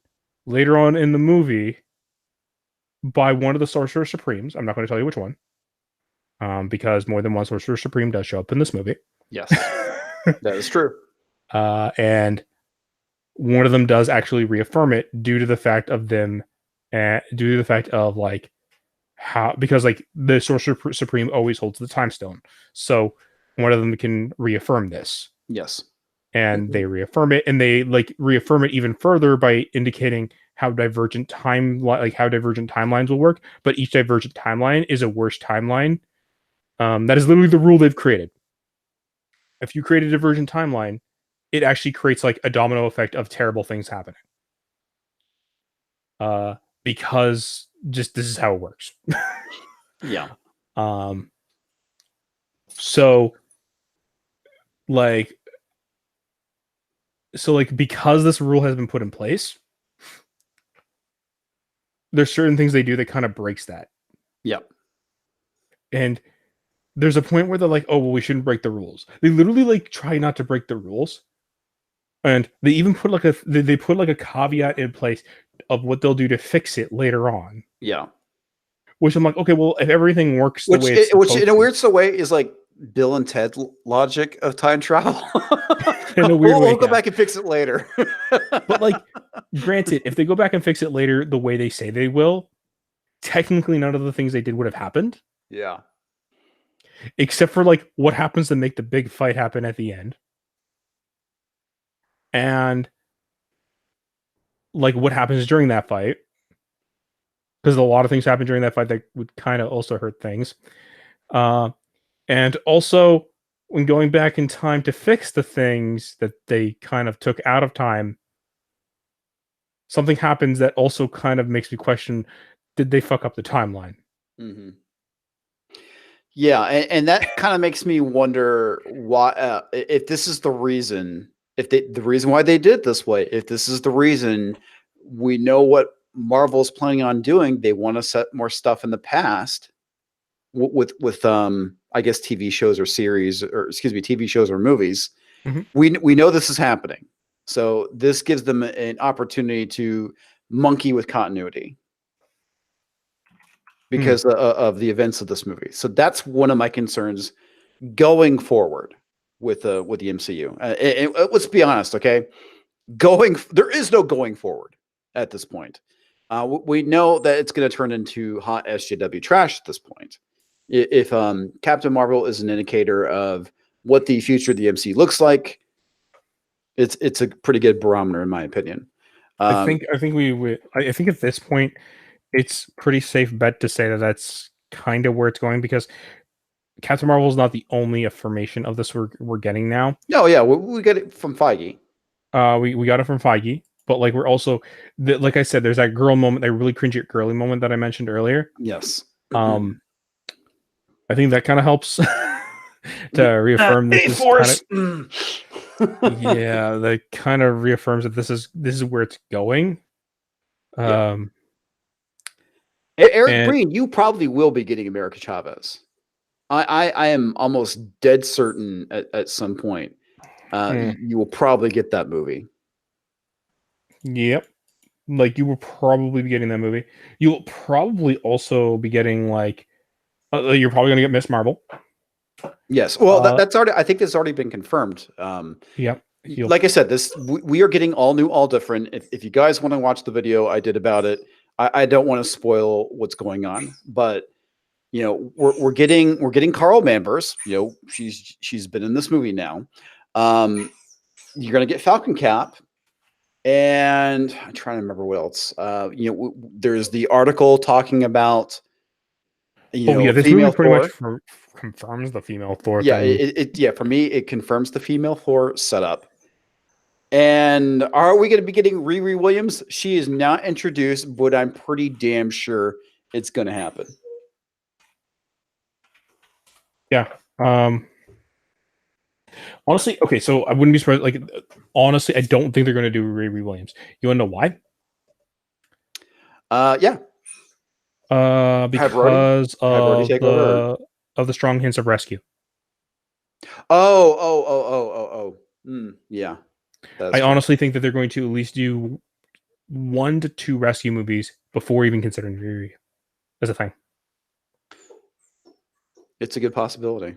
later on in the movie by one of the Sorcerer Supremes. I'm not going to tell you which one, because more than one Sorcerer Supreme does show up in this movie. Yes, that is true. And one of them does actually reaffirm it due to the fact of them, due to the fact of like how, because like the Sorcerer Supreme always holds the time stone, so one of them can reaffirm this, Yes. and they reaffirm it, and they like reaffirm it even further by indicating how divergent timelines will work, but each divergent timeline is a worse timeline. That is literally the rule they've created. If you create a divergent timeline, it actually creates like a domino effect of terrible things happening. Because just this is how it works. Yeah. Um, so like because this rule has been put in place, there's certain things they do that kind of breaks that. Yep. And there's a point where they're like, oh well, we shouldn't break the rules. They literally like try not to break the rules, And they even put like they put like a caveat in place of what they'll do to fix it later on. Yeah. Which I'm like, okay, well, if everything works the way it's Which in supposed a to, weird sort of way is like Bill and Ted logic of time travel. in a weird We'll way, go yeah. back and fix it later. But like, granted, if they go back and fix it later the way they say they will, technically none of the things they did would have happened, Yeah. except for like what happens to make the big fight happen at the end, and like what happens during that fight, because a lot of things happen during that fight that would kind of also hurt things. Uh, and also, when going back in time to fix the things that they kind of took out of time, something happens that also kind of makes me question: did they fuck up the timeline? Hmm. Yeah, and that kind of makes me wonder why if this is the reason, if the reason why they did it this way, if this is the reason we know what Marvel's planning on doing, they want to set more stuff in the past with I guess TV shows or series or excuse me TV shows or movies. Mhm. We know this is happening, so this gives them an opportunity to monkey with continuity Mm. because of the events of this movie. So that's one of my concerns going forward with the MCU. Let's be honest, okay? There is no going forward at this point. We know that it's going to turn into hot SJW trash at this point. If Captain Marvel is an indicator of what the future of the MCU looks like, it's a pretty good barometer in my opinion. I think at this point it's pretty safe bet to say that that's kind of where it's going because Captain Marvel is not the only affirmation of this we're getting now. No, yeah, we get it from Feige. We got it from Feige, but like we're also like I said, there's that girl moment, that really cringy girly moment that I mentioned earlier. Yes. Um, I think that kind of helps to reaffirm that this kind A-Force. of that kind of reaffirms that this is where it's going. Yeah. Um, Eric and Breen, you probably will be getting America Chavez. I am almost dead certain at some point mm, you will probably get that movie. yep, like you will probably be getting that movie. You'll probably also be getting like you're probably gonna get Miss Marvel. Yes, well Uh, that's already. I think that's already been confirmed. yep. You'll Like I said, we are getting all new, all different. If you guys want to watch the video I did about it, I don't want to spoil what's going on, but you know we're getting Carl Danvers. You know she's been in this movie now. You're gonna get Falcon Cap. And I'm trying to remember what else. There's the article talking about Oh yeah, this movie female pretty much Thor. confirms the female Thor Yeah, thing. for me it confirms the female Thor setup. And are we going to be getting Riri Williams? She is not introduced, but I'm pretty damn sure it's going to happen. Yeah. Honestly, okay, so I wouldn't be surprised. Like, honestly, I don't think they're going to do Riri Williams. You want to know why? Yeah, Because have Rhodey take over. of the strong hints of rescue. Yeah, that's I true. honestly think that they're going to at least do 1 to 2 rescue movies before even considering Riri as a thing. It's a good possibility.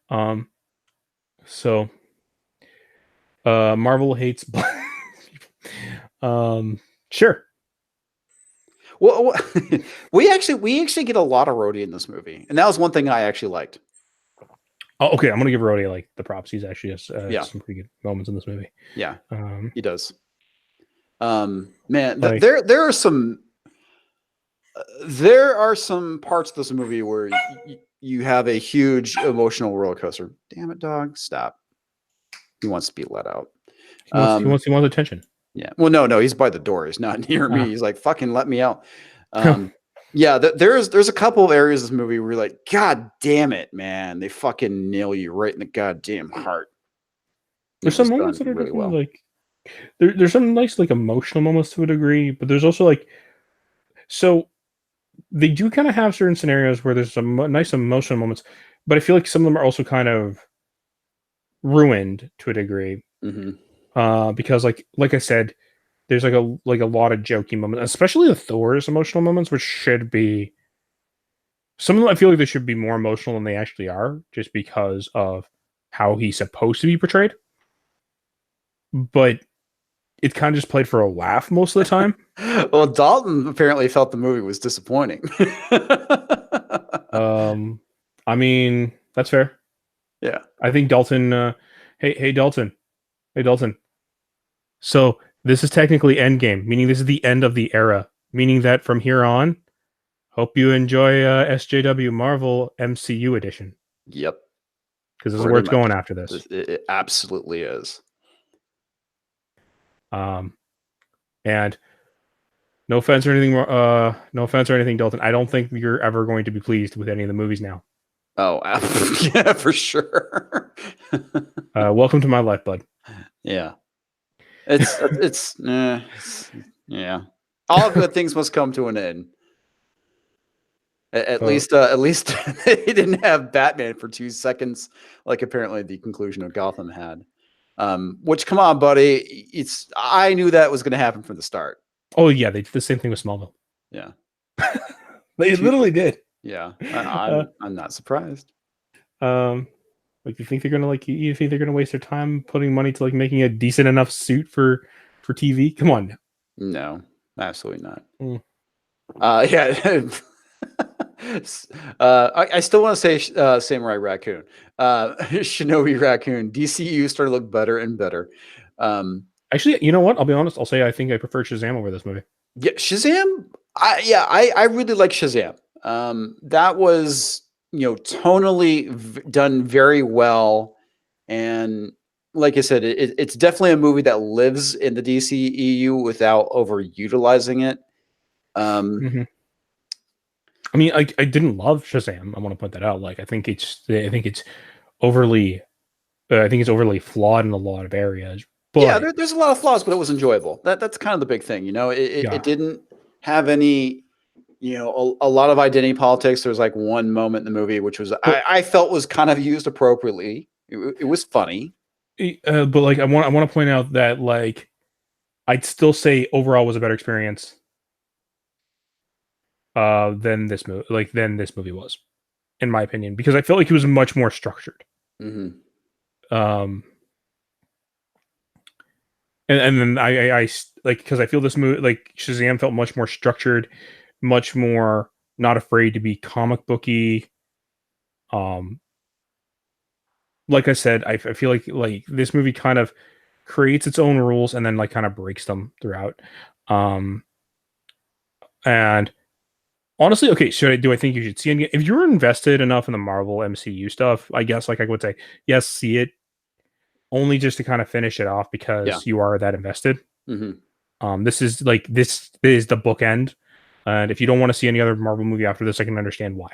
Um, so Marvel hates black sure. Well, we actually get a lot of Rhodey in this movie, and that was one thing I actually liked. Oh, okay, I'm gonna give Rhodey like the props. He's actually has Yeah, some pretty good moments in this movie. yeah, Um, he does. Man, like there are some parts of this movie where you have a huge emotional roller coaster. Damn it, dog! Stop. He wants to be let out. he wants attention. Yeah. Well, no, he's by the door. He's not near me. Ah. He's like, fucking let me out. Yeah, there's a couple of areas of this movie where you're like, God damn it, man. They fucking nail you right in the goddamn heart. There's It some was done moments that are really definitely well. like there's some nice like emotional moments to a degree, but there's also like so they do kind of have certain scenarios where there's some nice emotional moments, but I feel like some of them are also kind of ruined to a degree. Hmm. Because like I said, there's like a lot of jokey moments, especially the Thor's emotional moments, which should be some of them. I feel like they should be more emotional than they actually are, just because of how he's supposed to be portrayed. But it kind of just played for a laugh most of the time. Well, Dalton apparently felt the movie was disappointing. I mean, that's fair. Yeah. I think Dalton. Hey Dalton. Hey Dalton. So this is technically Endgame, meaning this is the end of the era, meaning that from here on, hope you enjoy SJW Marvel MCU edition, Yep. because this is where Pretty it's much. going after this. It absolutely is. Um, and no offense or anything. No offense or anything, Dalton. I don't think you're ever going to be pleased with any of the movies now. Oh, yeah, for sure. Welcome to my life, bud. Yeah. Yeah. All good things must come to an end. At least they didn't have Batman for 2 seconds, like apparently the conclusion of Gotham had. Which, come on, buddy, I knew that was going to happen from the start. Oh yeah, they did the same thing with Smallville. Yeah, They literally did. yeah. Uh, I'm not surprised. Like you think they're gonna you think they're gonna waste their time putting money to like making a decent enough suit for TV? Come on. No, absolutely not. Mm. Yeah. I still want to say Samurai Raccoon, Shinobi Raccoon. DCU started to look better and better. Actually, you know what? I'll be honest. I'll say I think I prefer Shazam over this movie. Yeah, Shazam. I really like Shazam. That was tonally done very well, and like I said, it's definitely a movie that lives in the DCEU without overutilizing it. Mm-hmm. I mean, I didn't love Shazam. I want to point that out. Like, I think it's overly, I think it's overly flawed in a lot of areas. But Yeah, there's a lot of flaws, but it was enjoyable. That's kind of the big thing, it didn't have any, a lot of identity politics. There was like one moment in the movie which was I felt was kind of used appropriately. It was funny. but like I want to point out that like I'd still say overall was a better experience than this movie was, in my opinion, because I felt like it was much more structured. Mm-hmm. And then I like, because I feel this movie, like Shazam, felt much more structured, much more not afraid to be comic booky. Like I said, I feel like this movie kind of creates its own rules and then like kind of breaks them throughout. And honestly, okay, do I think you should see it? If you're invested enough in the Marvel MCU stuff, I guess like I would say, yes, see it, only just to kind of finish it off because you are that invested. Mm-hmm. This is the bookend, and if you don't want to see any other Marvel movie after this, I can understand why.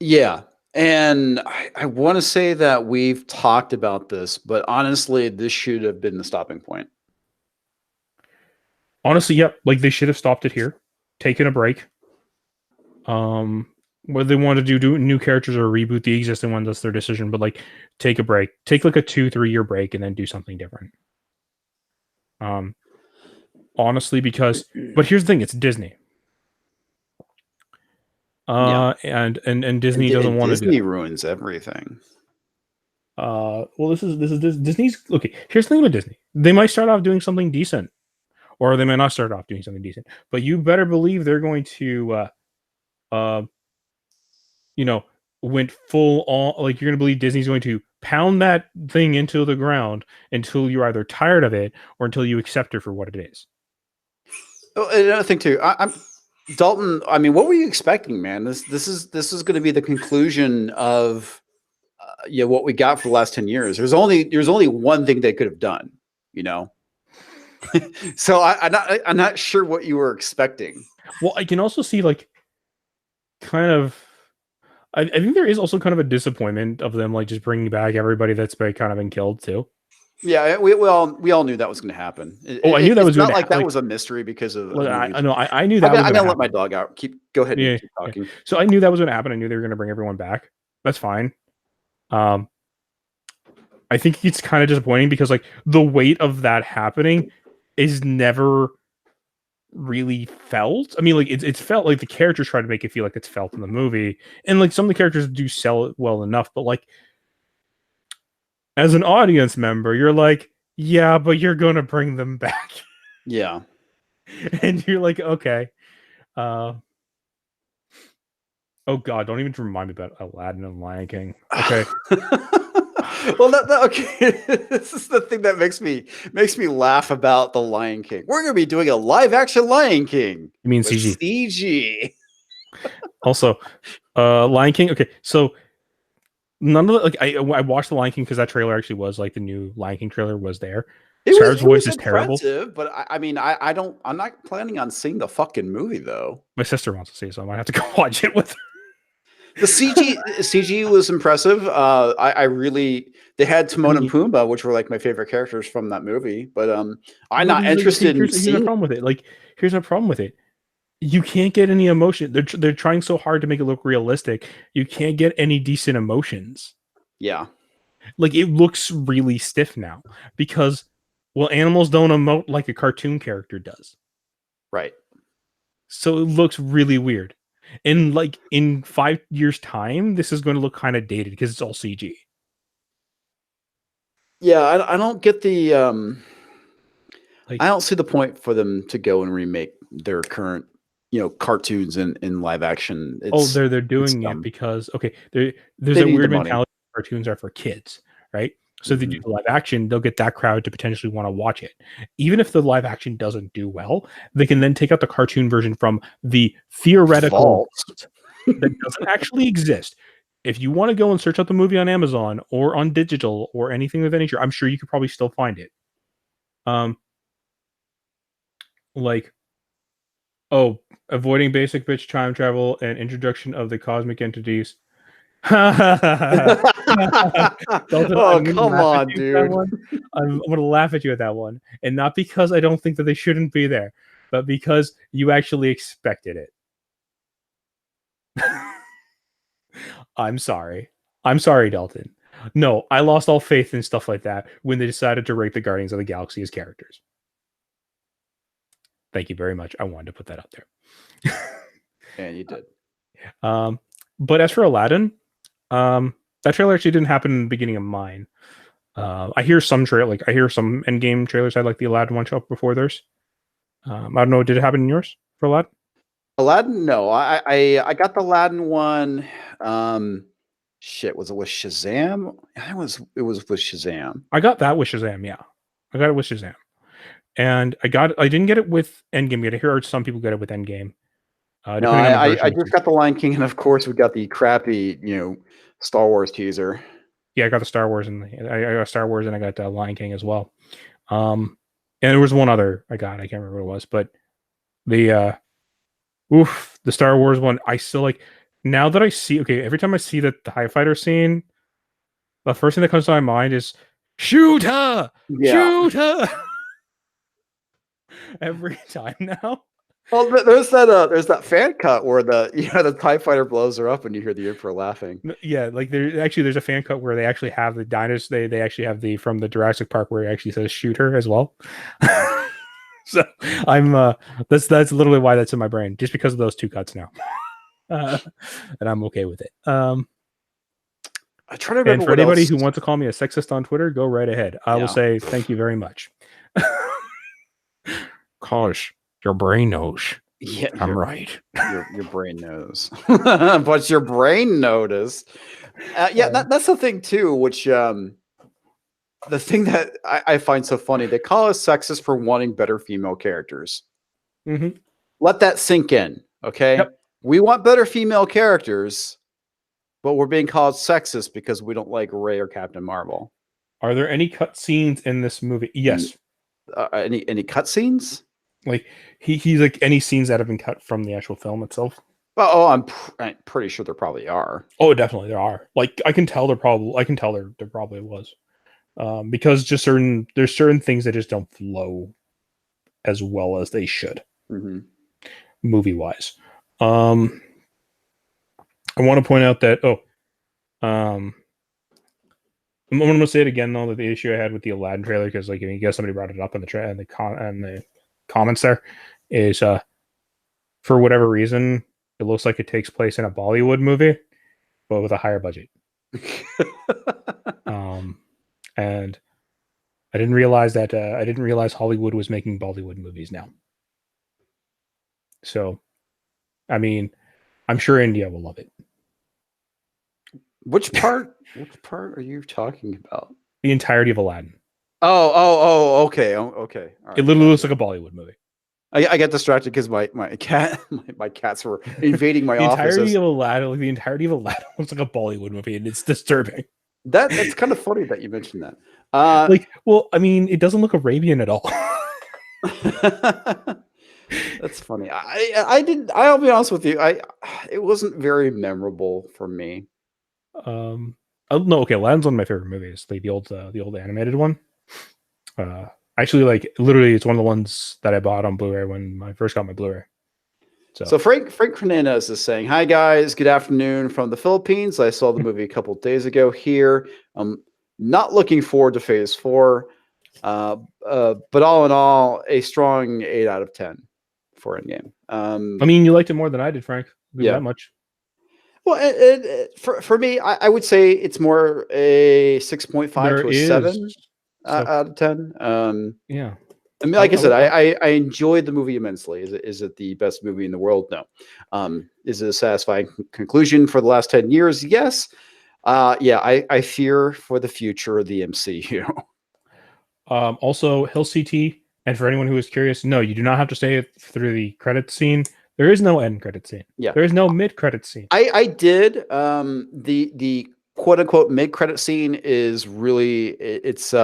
Yeah, and I want to say that we've talked about this, but honestly, this should have been the stopping point. Honestly, yep, like they should have stopped it here, taken a break. Whether they want to do new characters or reboot the existing ones, that's their decision. But like, take a break, take like a 2-3 year break, and then do something different. Honestly, but here's the thing: it's Disney. And Disney doesn't want to do that. Disney ruins everything. Well, this is Disney's. Okay, here's the thing with Disney: they might start off doing something decent, or they might not start off doing something decent. But you better believe they're going to, went full on. Like, you're going to believe Disney's going to pound that thing into the ground until you're either tired of it or until you accept it for what it is. Oh, another thing too, I'm Dalton. I mean, what were you expecting, man? This is going to be the conclusion of what we got for the last 10 years. There's only one thing they could have done, so I'm not sure what you were expecting. Well, I can also see like kind of. I think there is also kind of a disappointment of them like just bringing back everybody that's kind of been killed too. Yeah, we all knew that was going to happen. I knew that was not like that was a mystery because of. I know. I knew that. I'm gonna let my dog out. Go ahead. And keep talking. Yeah. So I knew that was going to happen. I knew they were going to bring everyone back. That's fine. I I think it's kind of disappointing because like the weight of that happening is never really felt. I mean, like it's felt like the characters try to make it feel like it's felt in the movie, and like some of the characters do sell it well enough, but like as an audience member, you're like, yeah, but you're gonna bring them back, Yeah. and you're like, okay. Uh, oh God, don't even remind me about Aladdin and Lion King. Okay, Well, okay. This is the thing that makes me laugh about the Lion King. We're gonna be doing a live action Lion King you mean with CG? CG. Also, Lion King. Okay, so none of the, like I watched the Lion King because that trailer actually was like the new Lion King trailer was there. Scar's It voice was is terrible. impressive, but I mean, I don't. I'm not planning on seeing the fucking movie though. My sister wants to see it, so I might have to go watch it with her. The CG was impressive. I really they had I Timon and mean, Pumbaa, which were like my favorite characters from that movie. But I'm well, not see, interested in here's my seeing. problem with it. Like, here's my problem with it. You can't get any emotion. They're trying so hard to make it look realistic. You can't get any decent emotions. Yeah, Like, it looks really stiff now because, well, animals don't emote like a cartoon character does. right. So it looks really weird. And like in 5 years' time, this is going to look kind of dated because it's all CG. Yeah, I don't get the. I Like, don't see the point for them to go and remake their current, cartoons in live action. oh, It's they're it's doing it dumb. because okay, there's They that need the weird money. mentality cartoons are for kids, right? So if they do Mhm. the live action, they'll get that crowd to potentially want to watch it. Even if the live action doesn't do well, they can then take out the cartoon version from the theoretical Vault. that doesn't actually exist. If you want to go and search out the movie on Amazon or on digital or anything of that nature, I'm sure you could probably still find it. Um, like oh, avoiding basic bitch time travel and introduction of the cosmic entities. Dalton, Oh, I'm gonna come laugh at on, you at that dude. one. I'm gonna laugh at you at that one, and not because I don't think that they shouldn't be there, but because you actually expected it. I'm sorry. I'm sorry, Dalton. No, I lost all faith in stuff like that when they decided to rate the Guardians of the Galaxy as characters. Thank you very much. I wanted to put that out there. And you did. um, but as for Aladdin, that trailer actually didn't happen in the beginning of mine. I hear some I hear some Endgame trailers had like the Aladdin one show up before theirs. I don't know. Did it happen in yours for Aladdin? Aladdin, no. I got the Aladdin one. Shit, was it with Shazam? It was with Shazam. I got that with Shazam. Yeah, I got it with Shazam, and I didn't get it with Endgame yet. I hear some people get it with Endgame, No, depending on the I version. just got the Lion King, and of course we got the crappy, Star Wars teaser. Yeah, I got the Star Wars and I got Star Wars and I got Lion King as well. And there was one other I got. I can't remember what it was, but the the Star Wars one. I still like now that I see. Okay, every time I see the TIE fighter scene, the first thing that comes to my mind is shoot her, Yeah. shoot her. Every time now. Well, there's that fan cut where the Tie Fighter blows her up, and you hear the Emperor laughing. Yeah, like there's a fan cut where they actually have the dinosaur. They actually have the from the Jurassic Park where it actually says shoot her as well. Yeah. So I'm that's literally why that's in my brain, just because of those two cuts now. And I'm okay with it. I try to And remember for what anybody else. who wants to call me a sexist on Twitter, go right ahead. I will Yeah. say thank you very much. Gosh, your brain knows. Yeah, I'm right. your brain knows, but your brain noticed. Yeah, that's the thing too. Which the thing that I find so funny, they call us sexist for wanting better female characters. Mm-hmm. Let that sink in, okay? Yep. We want better female characters, but we're being called sexist because we don't like Ray or Captain Marvel. Are there any cut scenes in this movie? Yes. Any cutscenes? Like he's like any scenes that have been cut from the actual film itself. Oh, I'm pretty sure there probably are. Oh, definitely there are. Like I can tell there probably was. Because there's certain things that just don't flow as well as they should, Mm-hmm. movie wise. I want to point out that um I'm gonna say it again though, that the issue I had with the Aladdin trailer, because like I guess somebody brought it up in the comments there, is for whatever reason it looks like it takes place in a Bollywood movie, but with a higher budget. Um, and I didn't realize that I didn't realize Hollywood was making Bollywood movies now. So, I mean, I'm sure India will love it. Which part? Which part are you talking about? The entirety of Aladdin. Okay, okay. All It right, literally looks gotcha. like a Bollywood movie. I get distracted because my cat my cats were invading my The office. entirety of Aladdin, like the entirety of Aladdin, looks like a Bollywood movie, and it's disturbing. That's kind of funny that you mentioned that. Like, well, I mean, it doesn't look Arabian at all. That's funny. I didn't. I'll be honest with you. It wasn't very memorable for me. um, oh, no, okay, Aladdin's one of my favorite movies, like the old animated one. Actually, like literally, it's one of the ones that I bought on Blu-ray when I first got my Blu-ray. So Frank Hernandez is saying, "Hi guys, good afternoon from the Philippines. I saw the movie a couple days ago here. I'm not looking forward to Phase 4, but all in all, a strong 8 out of 10 for Endgame." I mean, you liked it more than I did, Frank. I'll give you Yeah. that much. Well, for me, I would say it's more a 6.5 There to a is 7 so out of 10. yeah. I mean, like I said, will- I enjoyed the movie immensely. Is it the best movie in the world? No. Is it a satisfying conclusion for the last 10 years? Yes. Yeah, I fear for the future of the MCU. Also, Hill CT, and for anyone who is curious, no, you do not have to stay through the credit scene. There is no end credit scene. Yeah. There is no mid credit scene. I did. The quote unquote mid credit scene is really it's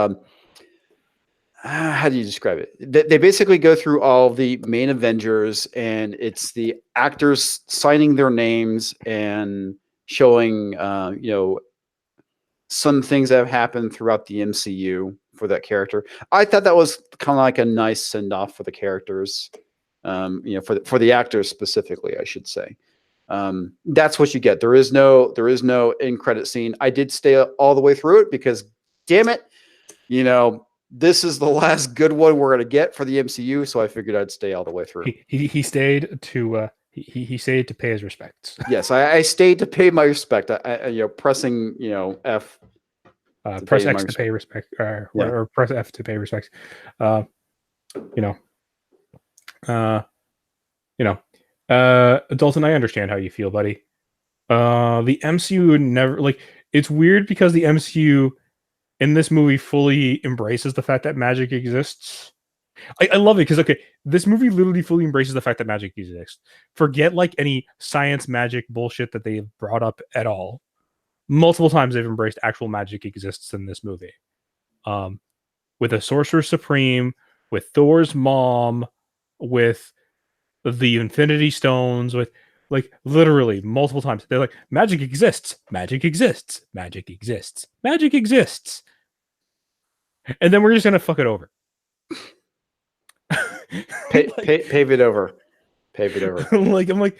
how do you describe it? They basically go through all the main Avengers, and it's the actors signing their names and showing, some things that have happened throughout the MCU for that character. I thought that was kind of like a nice send off for the characters, for the actors specifically, I should say. That's what you get. There is no end credit scene. I did stay all the way through it because, damn it, this is the last good one we're going to get for the MCU, so I figured I'd stay all the way through. He stayed to he stayed to pay his respects. Yes, I stayed to pay my respect. Pressing F. Press X to pay respect, or press F to pay respects. Dalton, I understand how you feel, buddy. The MCU would never like. It's weird because the MCU in this movie fully embraces the fact that magic exists. I love it because this movie literally fully embraces the fact that magic exists. Forget like any science magic bullshit that they've brought up at all. Multiple times they've embraced actual magic exists in this movie. With a Sorcerer Supreme, with Thor's mom, with the Infinity Stones, with like literally multiple times. They're like, magic exists, magic exists, magic exists, magic exists. And then we're just gonna fuck it over. Pave it over. Pave it over. I'm like,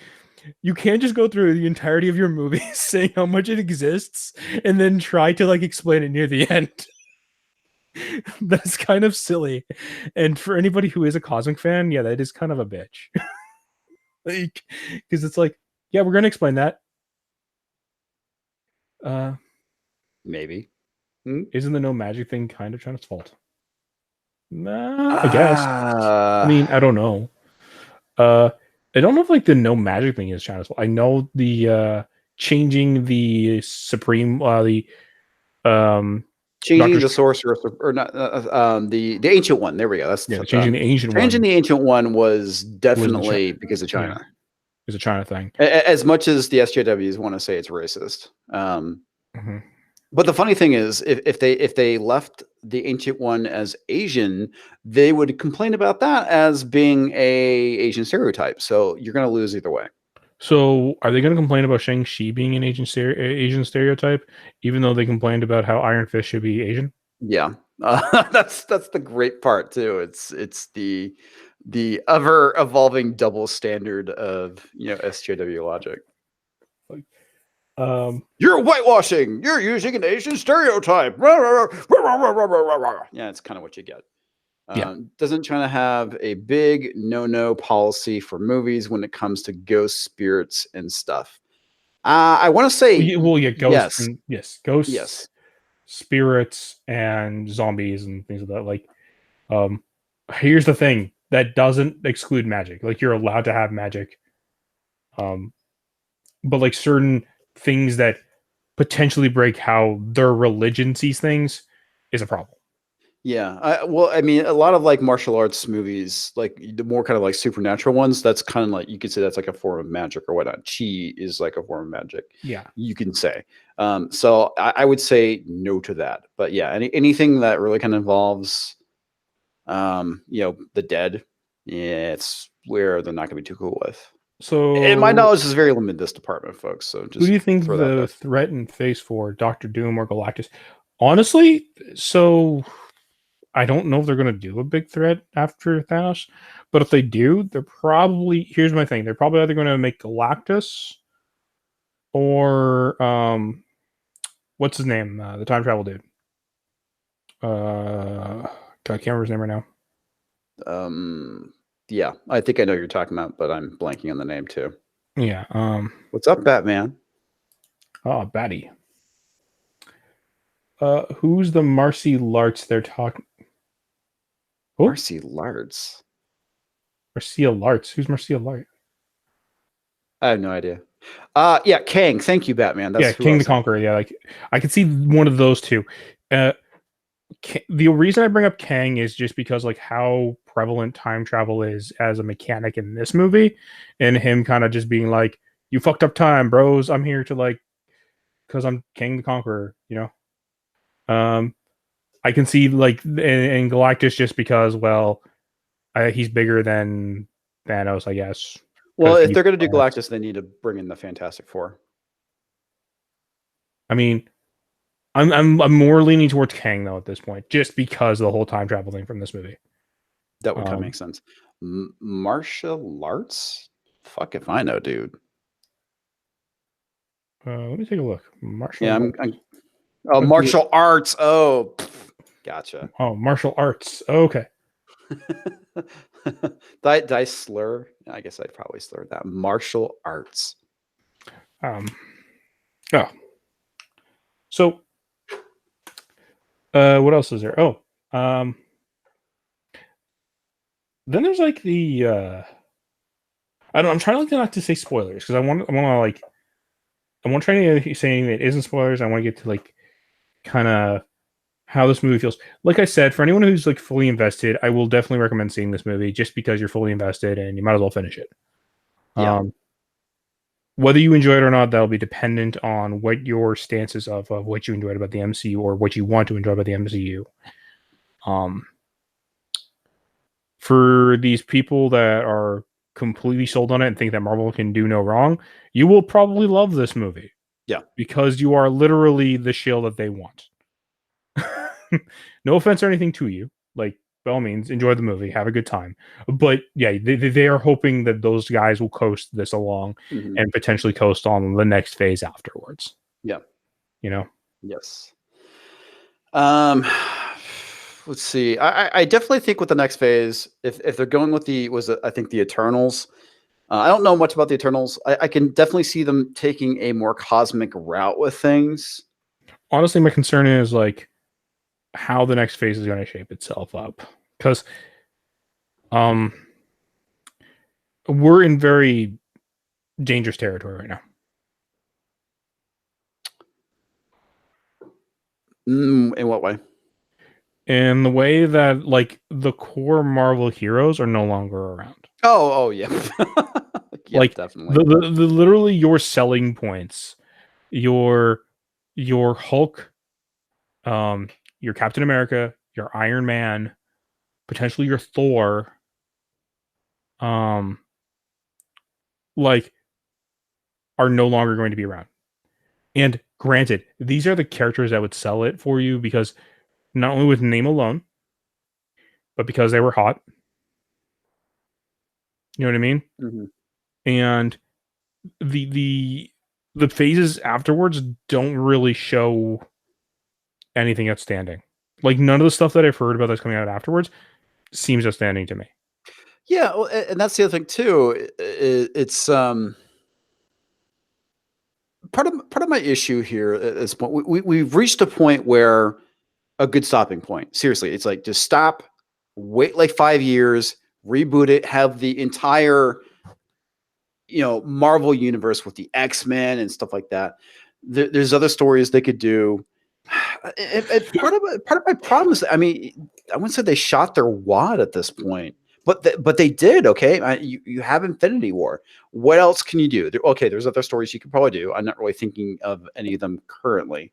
you can't just go through the entirety of your movie saying how much it exists and then try to like explain it near the end. That's kind of silly. And for anybody who is a cosmic fan, yeah, that is kind of a bitch. Like, because it's like, yeah, we're gonna explain that. Maybe. Isn't the no magic thing kind of China's fault? Nah, I guess. I mean, I don't know. I don't know if like the no magic thing is China's fault. I know the changing the supreme changing the sorcerer, or not, the ancient one. There we go. That's changing the ancient one. Changing the ancient one was definitely because of China. Yeah. It's a China thing. As much as the SJWs want to say it's racist. But the funny thing is, if they left the ancient one as Asian, they would complain about that as being a Asian stereotype. So you're going to lose either way. So are they going to complain about Shang-Chi being an Asian stereotype, even though they complained about how Iron Fist should be Asian? Yeah, that's the great part too. It's the ever evolving double standard of SJW logic. You're whitewashing. You're using an Asian stereotype. Yeah, it's kind of what you get. Yeah. Doesn't China have a big no policy for movies when it comes to ghost spirits and stuff? I want to say Well, yeah, ghosts yes. and ghosts, Yes. spirits, and zombies and things like that. Like, um, here's the thing that doesn't exclude magic. Like, you're allowed to have magic, um, but like certain things that potentially break how their religion sees things is a problem. Yeah. Well, I mean, a lot of like martial arts movies, like the more kind of like supernatural ones, that's kind of like you could say that's like a form of magic or whatnot. Chi is like a form of magic, Yeah. you can say. So I would say no to that. But yeah, anything that really kind of involves, the dead, yeah, it's where they're not going to be too cool with. And my So, knowledge is very limited in this department, folks. So who do just you think throw that the there. threat and face for Doctor Doom or Galactus? Honestly, so I don't know if they're going to do a big threat after Thanos, but if they do, they're probably here's my thing: they're probably either going to make Galactus or what's his name, the time travel dude. God, I can't remember his name right now. Yeah, I think I know who you're talking about, but I'm blanking on the name too. Yeah. What's up, Batman? Oh, Batty. Who's the Marcy Larts they're talking? Oh, Marcy Larts. Marcia Larts. Who's Marcia Larts? I have no idea. Yeah, Kang. Thank you, Batman. Yeah, That's who I King the was thinking. Conqueror. Yeah, like I could see one of those two. Uh, the reason I bring up Kang is just because like how prevalent time travel is as a mechanic in this movie, and him kind of just being like, "You fucked up time, bros. I'm here to like, because I'm King the Conqueror." I can see like in Galactus just because he's bigger than Thanos, I guess, Well, because if he they're going to do planets. Galactus, they need to bring in the Fantastic Four. I mean, I'm more leaning towards Kang though at this point, just because of the whole time travel thing from this movie. That would kind of Um, make sense. Martial arts? Fuck if I know, dude. let me take a look. Yeah, Martial arts. oh, Okay. martial arts. Oh, gotcha. Oh, martial arts. Okay. Did I slur? I guess I'd probably slur that. Martial arts. Um. Oh. So, what else is there? Oh. Um. Then there's like the. I don't. I'm trying to not to say spoilers because I want to like. I want to try to say anything that isn't spoilers. I want to get to like kind of how this movie feels. Like I said, for anyone who's like fully invested, I will definitely recommend seeing this movie just because you're fully invested and you might as well finish it. Yeah. Um, whether you enjoy it or not, that'll be dependent on what your stances of what you enjoyed about the MCU or what you want to enjoy about the MCU. Um, for these people that are completely sold on it and think that Marvel can do no wrong, you will probably love this movie Yeah. because you are literally the shield that they want. No offense or anything to you. Like, by all means, enjoy the movie, have a good time. But yeah, they are hoping that those guys will coast this along Hmm. and potentially coast on the next phase afterwards. Yeah. You know, Yes. Um, let's see. I definitely think with the next phase, if they're going with I think the Eternals. I don't know much about the Eternals. I can definitely see them taking a more cosmic route with things. honestly, my concern is like how the next phase is going to shape itself up because um we're in very dangerous territory right now. In what way? In the way that like the core Marvel heroes are no longer around. Oh, yeah. Yeah, Like definitely. the literally your selling points, your your Hulk, um, your Captain America, your Iron Man, potentially your Thor, um, like are no longer going to be around. And granted, these are the characters that would sell it for you because not only with name alone, but because they were hot. You know what I mean? Hmm. And the the phases afterwards don't really show anything outstanding. Like none of the stuff that I've heard about that's coming out afterwards seems outstanding to me. Yeah, well, and that's the other thing too. It's part of my issue here at this point. We've reached a point where a good stopping point. Seriously, it's like just stop, wait like 5 years, reboot it, have the entire Marvel universe with the X-Men and stuff like that. There's other stories they could do. And part of my problem is, I mean, I wouldn't say they shot their wad at this point, but they did. Okay, you have Infinity War. What else can you do? Okay, there's other stories you could probably do. I'm not really thinking of any of them currently.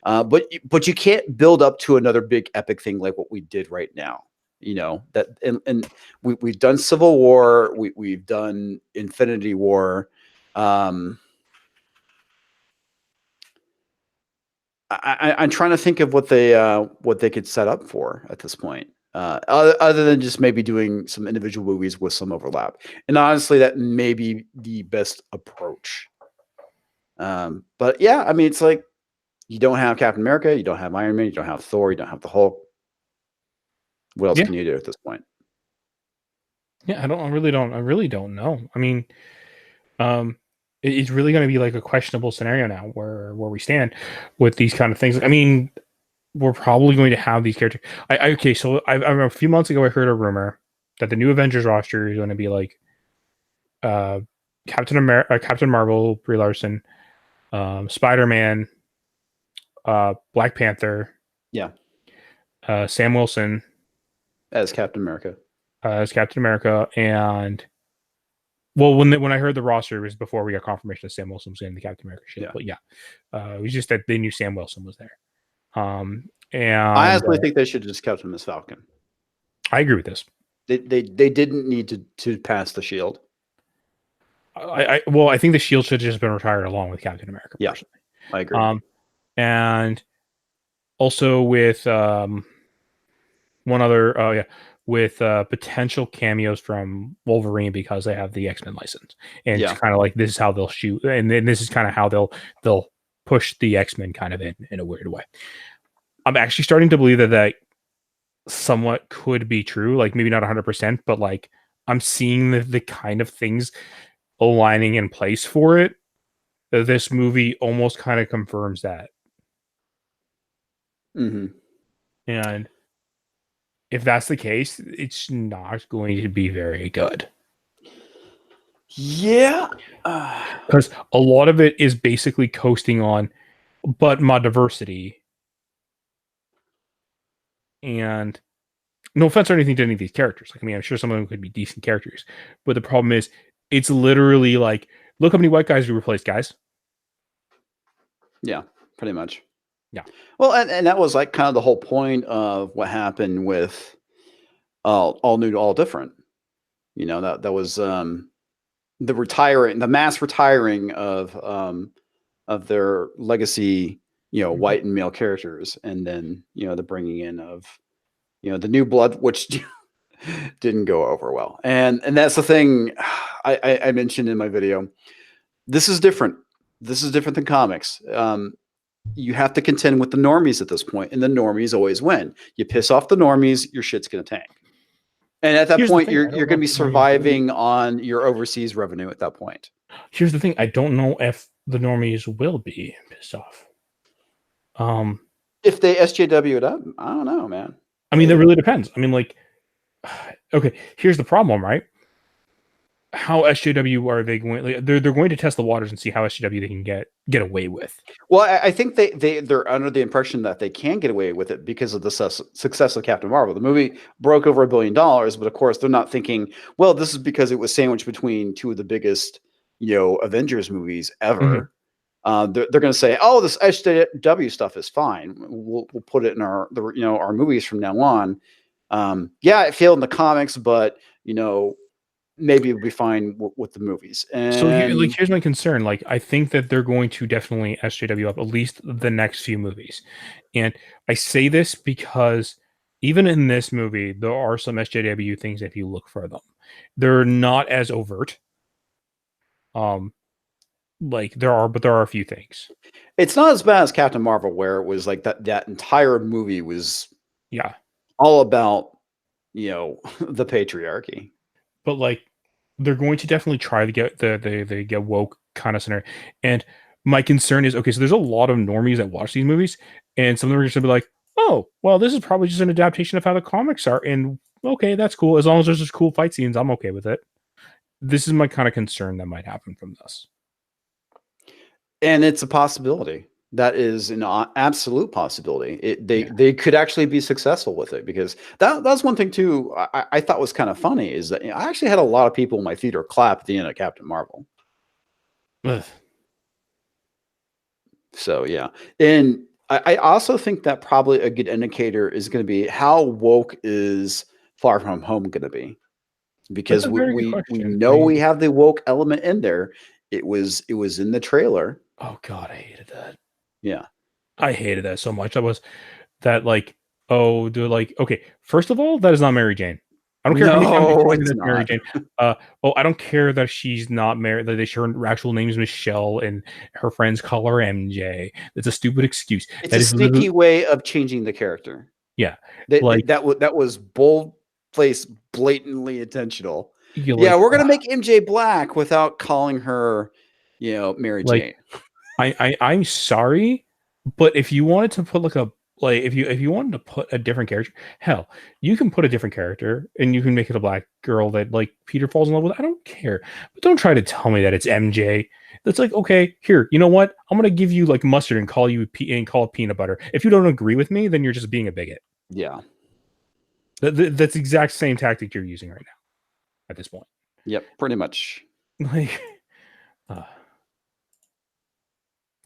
But you can't build up to another big epic thing like what we did right now. That and we've done Civil War, we've done Infinity War. I'm trying to think of what they could set up for at this point. Other than just maybe doing some individual movies with some overlap, and honestly, that may be the best approach. But yeah, I mean, it's like you don't have Captain America, you don't have Iron Man, you don't have Thor, you don't have the Hulk. What else Yeah. can you do at this point? Yeah, I really don't know. I mean, it's really going to be like a questionable scenario now where we stand with these kind of things. I mean, we're probably going to have these characters. Okay, so I a few months ago I heard a rumor that the new Avengers roster is going to be like uh, Captain Marvel, Brie Larson, Spider-Man, Black Panther, Yeah, Sam Wilson as Captain America. as Captain America, and well, when I heard the roster, it was before we got confirmation that Sam Wilson was in the Captain America shit. Yeah. But yeah, it was just that they knew Sam Wilson was there. I And honestly think they should have just kept him as Falcon. I agree with this. They didn't need to pass the shield. Well, I think the shield should have just been retired along with Captain America. Yeah, Personally. I agree. And also with one other, with potential cameos from Wolverine because they have the X-Men license, and Yeah. it's kind of like this is how they'll shoot, and then this is kind of how they'll push the X-Men kind of in a weird way. I'm actually starting to believe that somewhat could be true, like maybe not 100%, but like I'm seeing the kind of things aligning in place for it. This movie almost kind of confirms that. Mm-hmm. And if that's the case, it's not going to be very good. Yeah. Because a lot of it is basically coasting on, but my diversity. And no offense or anything to any of these characters. Like, I mean, I'm sure some of them could be decent characters. But the problem is, it's literally like, look how many white guys we replaced, guys. Yeah, pretty much. Yeah. Well, and that was like kind of the whole point of what happened with all new, all different. That was the mass retiring of their legacy, white and male characters, and then the bringing in of the new blood, which didn't go over well. And that's the thing I mentioned in my video. This is different. This is different than comics. You have to contend with the normies at this point, and the normies always win. You piss off the normies, your shit's going to tank. And at that Here's point, thing, you're going to be surviving on your overseas revenue at that point. Here's the thing. I don't know if the normies will be pissed off. If they SJW it up, I don't know, man. I mean, that really depends. I mean, like, okay, here's the problem, right? How SJW are they going? Like, they're going to test the waters and see how SJW they can get away with. Well, I think they're under the impression that they can get away with it because of the success of Captain Marvel. The movie broke over $1 billion, but of course they're not thinking, well, this is because it was sandwiched between two of the biggest, Avengers movies ever. Mm-hmm. They're going to say, oh, this SJW stuff is fine. We'll put it in our movies from now on. Yeah, it failed in the comics, but maybe it'll be fine with the movies. And so here's my concern. Like, I think that they're going to definitely SJW up at least the next few movies. And I say this because even in this movie, there are some SJW things if you look for them. They're not as overt. Like there are a few things. It's not as bad as Captain Marvel, where it was like that entire movie was Yeah, all about, the patriarchy. but like they're going to definitely try to get the get woke kind of scenario. And my concern is okay. So there's a lot of normies that watch these movies, and some of them are just gonna be like, "Oh, well, this is probably just an adaptation of how the comics are." And okay, that's cool. As long as there's just cool fight scenes, I'm okay with it. This is my kind of concern that might happen from this. And it's a possibility. That is an absolute possibility. They Yeah. they could actually be successful with it, because that's one thing too. I thought was kind of funny is that I actually had a lot of people in my theater clap at the end of Captain Marvel. Ugh. So yeah, and I also think that probably a good indicator is going to be how woke is Far From Home going to be, That's because a we, very good we we question. I know mean, we have the woke element in there. It was in the trailer. oh god, I hated that. Yeah. I hated that so much. That was that like, oh, they're like, okay, first of all, that is not Mary Jane. I don't care how many times you No, tell me it's that's Mary not. Jane. I don't care that she's not married. That her actual name is Michelle and her friends call her MJ. That's a stupid excuse. It's That a is literally, sneaky way of changing the character. yeah, That like that that was bold place, blatantly intentional. you Yeah, like, we're gonna make MJ black without calling her, Mary like Jane. I'm sorry, but if you wanted to put like a like if you wanted to put a different character, hell, you can put a different character and you can make it a black girl that like Peter falls in love with. I don't care. But don't try to tell me that it's MJ. That's like, okay, here, you know what? I'm gonna give you like mustard and call you and call it peanut butter. If you don't agree with me, then you're just being a bigot. Yeah. That's the exact same tactic you're using right now at this point. Yep. Pretty much. Like, uh,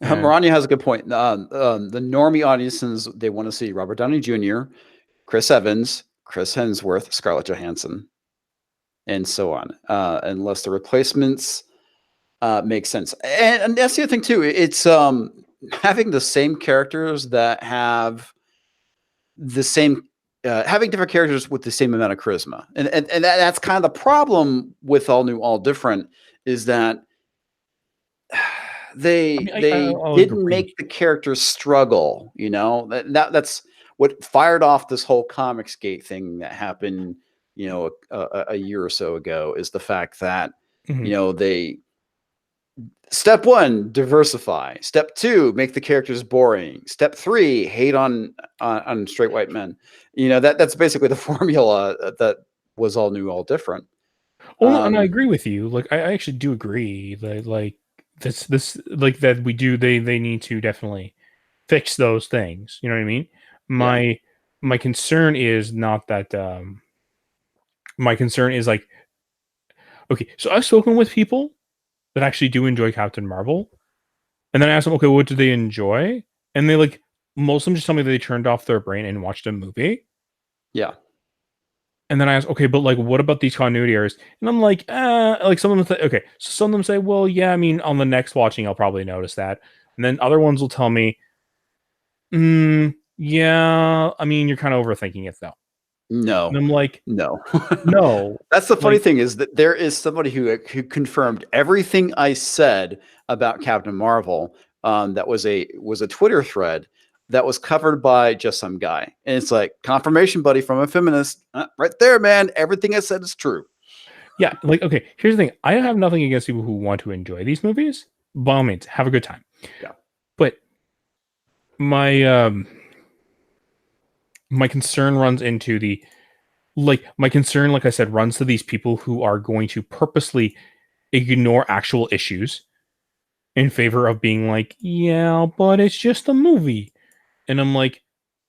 and Marania has a good point. The normie audiences, they want to see Robert Downey Jr., Chris Evans, Chris Hemsworth, Scarlett Johansson, and so on. Unless the replacements make sense. And that's the other thing too. It's having the same characters that have the same having different characters with the same amount of charisma. And that's kind of the problem with All New, All Different, is that I they mean, they I'll didn't agree. make the characters struggle, that's what fired off this whole comics gate thing that happened, a year or so ago, is the fact that, Mhm. they step one, diversify. Step two, make the characters boring. Step three, hate on straight white men. That's basically the formula that was All New, All Different. Oh no, and I Um, agree with you. Like I actually do agree that like this like that we do they need to definitely fix those things. You know what I mean? yeah, My concern is not that my concern is like okay, so I've spoken with people that actually do enjoy Captain Marvel, and then I ask them, okay, what do they enjoy? And they like most of them just tell me that they turned off their brain and watched a movie. yeah, And then I ask, okay, but like, what about these continuity errors? And I'm like some of them say, okay, so some of them say, well, yeah, I mean, on the next watching, I'll probably notice that. And then other ones will tell me, yeah, I mean, you're kind of overthinking it though. And no, I'm like, no. no, That's the funny like, thing, is that there is somebody who confirmed everything I said about Captain Marvel. That was a Twitter thread that was covered by just some guy, and it's like confirmation, buddy, from a feminist, right there, man. Everything I said is true. yeah, like, okay, here's the thing. I have nothing against people who want to enjoy these movies. By all means, have a good time. Yeah, But my my concern runs into the like my concern, like I said, runs to these people who are going to purposely ignore actual issues in favor of being like, yeah, but it's just a movie. And I'm like,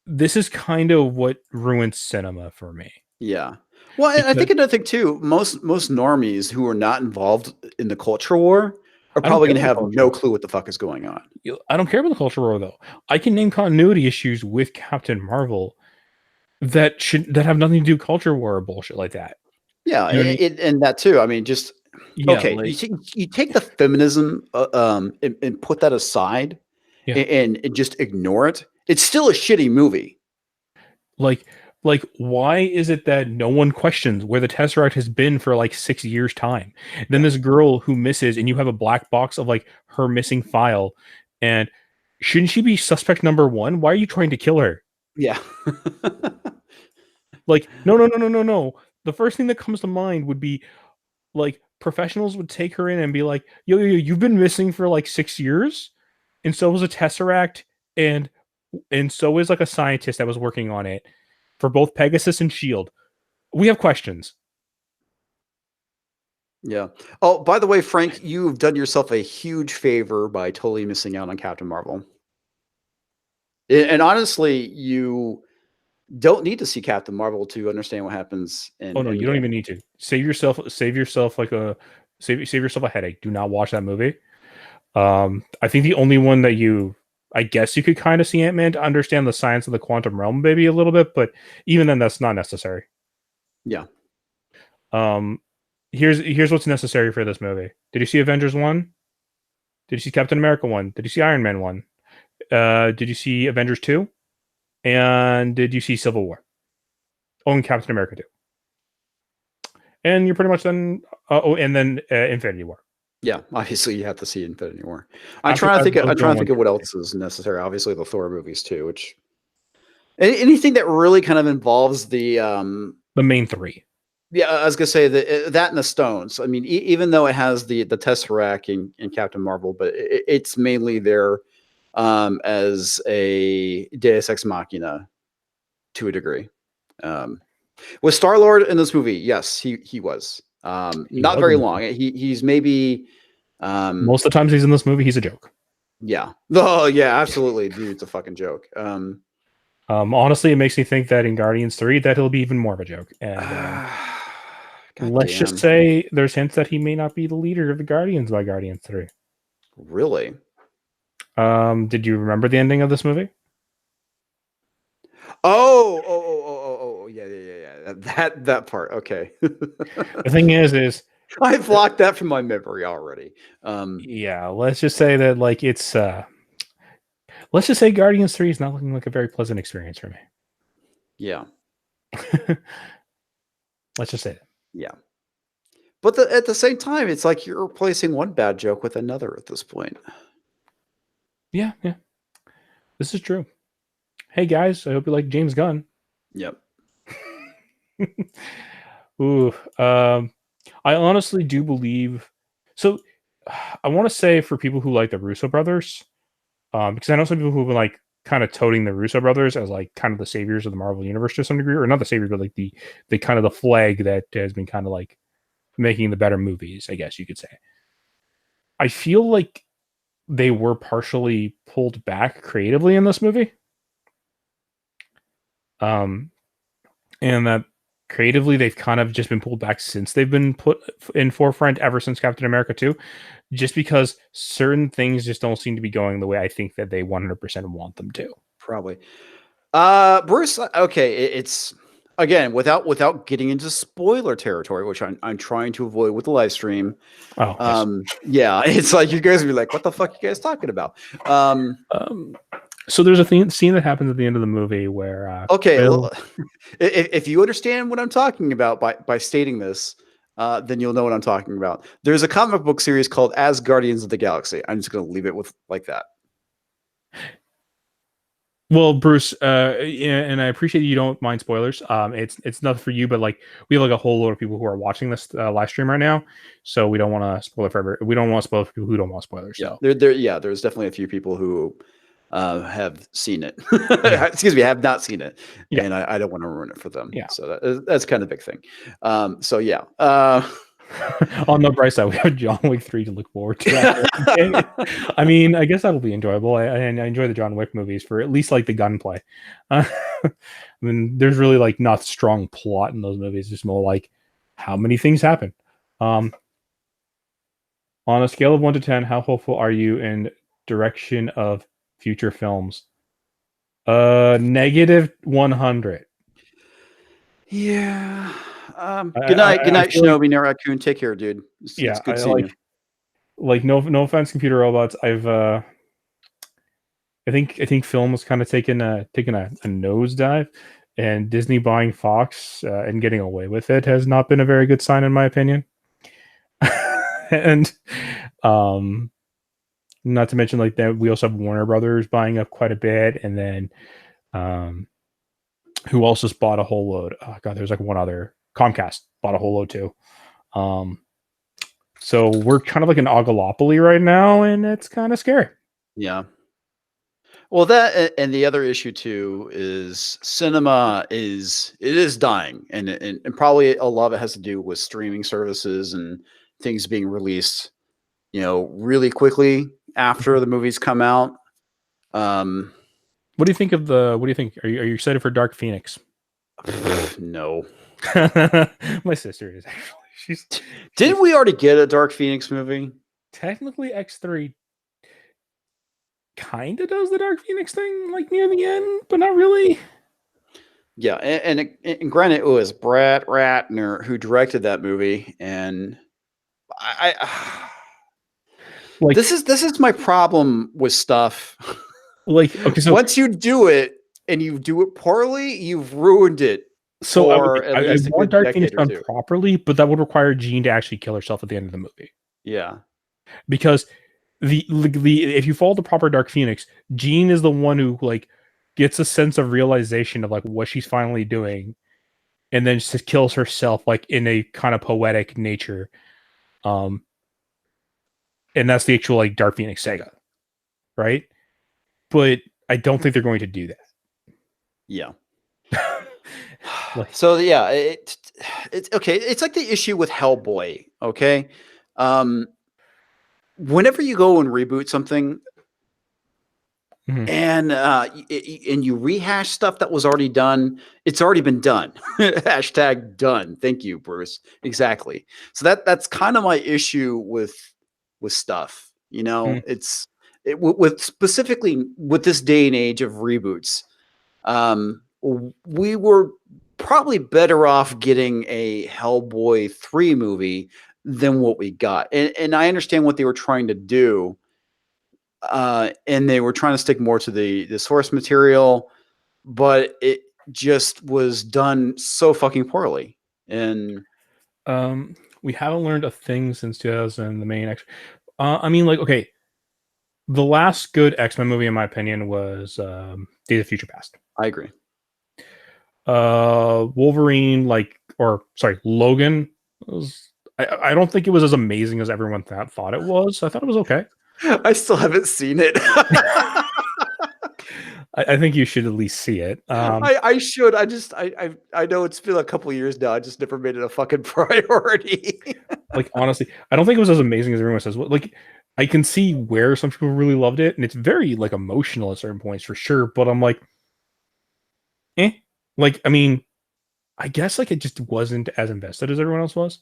this is kind of what ruins cinema for me. yeah. Well, and I Because think another thing too, most normies who are not involved in the culture war are I don't probably care going to about the have culture no war. clue what the fuck is going on. I don't care about the culture war though. I can name continuity issues with Captain Marvel that have nothing to do with culture war or bullshit like that. Yeah, You know what I mean? and that too. I mean, just Yeah, okay. like You take the feminism, and put that aside, yeah. and just ignore it. It's still a shitty movie. Like Like, why is it that no one questions where the Tesseract has been for like 6 years' time? Then this girl who misses, and you have a black box of like her missing file, and shouldn't she be suspect number one? Why are you trying to kill her? Yeah. Like, no, no, no, no, no, no. The first thing that comes to mind would be like professionals would take her in and be like, yo, you've been missing for like 6 years, and so was a Tesseract, and so is like a scientist that was working on it for both Pegasus and Shield. We have questions. Yeah. Oh, by the way, Frank, you've done yourself a huge favor by totally missing out on Captain Marvel. And honestly, you don't need to see Captain Marvel to understand what happens in Oh no, you don't Endgame. even need to. Save yourself. Save yourself a headache. Do not watch that movie. I think the only one that I guess you could kind of see Ant-Man to understand the science of the quantum realm, maybe a little bit, but even then, that's not necessary. Yeah. Um, here's what's necessary for this movie. Did you see Avengers 1? Did you see Captain America 1? Did you see Iron Man 1? Did you see Avengers 2? And did you see Civil War? Oh, and Captain America 2. And you're pretty much done. And then Infinity War. Yeah, obviously you have to see Infinity War. I'm After trying to that, think. those I'm are the trying to ones think of what else is necessary. Obviously, the Thor movies too. Which anything that really kind of involves the main three. Yeah, I was gonna say that and the Stones. I mean, even though it has the Tesseract in Captain Marvel, but it's mainly there as a Deus Ex Machina to a degree. Was Star-Lord in this movie? Yes, he was. He Not was very in long. He's maybe most of the times he's in this movie, he's a joke. yeah. Oh yeah, absolutely. Dude, it's a fucking joke. Honestly, it makes me think that in Guardians 3 that he'll be even more of a joke. And God let's damn. just say there's hints that he may not be the leader of the Guardians by Guardians 3. Really? Did you remember the ending of this movie? Oh, yeah. That part. Okay. The thing is I blocked that from my memory already. yeah, let's just say that like it's let's just say Guardians 3 is not looking like a very pleasant experience for me. Yeah. Let's just say that. Yeah. But at the same time, it's like you're replacing one bad joke with another at this point. Yeah. This is true. Hey guys, I hope you like James Gunn. Yep. Ooh, I honestly do believe. So, I want to say for people who like the Russo brothers, because I know some people who've been like kind of toting the Russo brothers as like kind of the saviors of the Marvel universe to some degree, or not the saviors, but like the kind of the flag that has been kind of like making the better movies, I guess you could say. I feel like they were partially pulled back creatively in this movie. Um, and that creatively they've kind of just been pulled back since they've been put in forefront ever since Captain America 2, just because certain things just don't seem to be going the way I think that they 100% want them to. Probably. Bruce, okay, it's again without getting into spoiler territory, which I'm trying to avoid with the live stream. Oh, yes. Yeah, it's like you guys will be like, what the fuck you guys talking about? So there's a scene that happens at the end of the movie where okay, Quill, if you understand what I'm talking about by stating this, then you'll know what I'm talking about. There's a comic book series called As Guardians of the Galaxy. I'm just going to leave it with like that. well, Bruce, and I appreciate you don't mind spoilers. It's not for you, but like we have like a whole load of people who are watching this live stream right now, so we don't want to spoil it for we don't want to spoil it for people who don't want spoilers. Yeah, So there's definitely a few people who have seen it. Excuse me, have not seen it, yeah, and I don't want to ruin it for them. yeah. So that's kind of a big thing. So yeah. On the bright side, we have John Wick 3 to look forward to. I mean, I guess that'll be enjoyable. I enjoy the John Wick movies for at least like the gunplay. I mean, there's really like not strong plot in those movies. It's more like how many things happen. On a scale of 1 to 10, how hopeful are you in direction of future films? Negative 100. Yeah. Good night, Shinobi like, Raccoon. Take care, dude. It's good seeing you. Like no offense, computer robots. I think film was kind of taking a nosedive, And Disney buying Fox and getting away with it has not been a very good sign, in my opinion. And not to mention like that, we also have Warner Brothers buying up quite a bit, and then who else just bought a whole load? Oh god, there's like one other. Comcast bought a whole load too. So we're kind of like an ogolopoly right now, and it's kind of scary. Yeah. Well, that and the other issue too is cinema is dying, and probably a lot of it has to do with streaming services and things being released, really quickly after the movies come out. What do you think of the? What do you think? Are you excited for Dark Phoenix? No. My sister is actually. Didn't we already get a Dark Phoenix movie? Technically, X3 kind of does the Dark Phoenix thing like near the end, but not really. Yeah, and granted, it was Brett Ratner who directed that movie, and I Like this is my problem with stuff. Like okay, so once you do it and you do it poorly, you've ruined it for at I least a want good Dark Phoenix decade or done two. properly, but that would require Jean to actually kill herself at the end of the movie. Yeah, Because the if you follow the proper Dark Phoenix, Jean is the one who like gets a sense of realization of like what she's finally doing, and then just kills herself like in a kind of poetic nature. And that's the actual like Dark Phoenix saga, right? But I don't think they're going to do that. yeah. Like, So yeah, it's okay. It's like the issue with Hellboy. Okay, whenever you go and reboot something, mhm. and and you rehash stuff that was already done, it's already been done. Hashtag done. Thank you, Bruce. Exactly. So that's kind of my issue with stuff. Mhm. With specifically with this day and age of reboots. We were probably better off getting a Hellboy 3 movie than what we got. And I understand what they were trying to do. And they were trying to stick more to the source material, but it just was done so fucking poorly. And We haven't learned a thing since 2000. The main X. I mean, like, okay, the last good X-Men movie, in my opinion, was Days of Future Past. I agree. Wolverine, Logan was. I don't think it was as amazing as everyone thought it was. I thought it was okay. I still haven't seen it. I think you should at least see it. I should. I know it's been a couple years now. I just never made it a fucking priority. Like honestly, I don't think it was as amazing as everyone says. Like I can see where some people really loved it, and it's very like emotional at certain points for sure. But I'm like, eh. Like I mean, I guess like it just wasn't as invested as everyone else was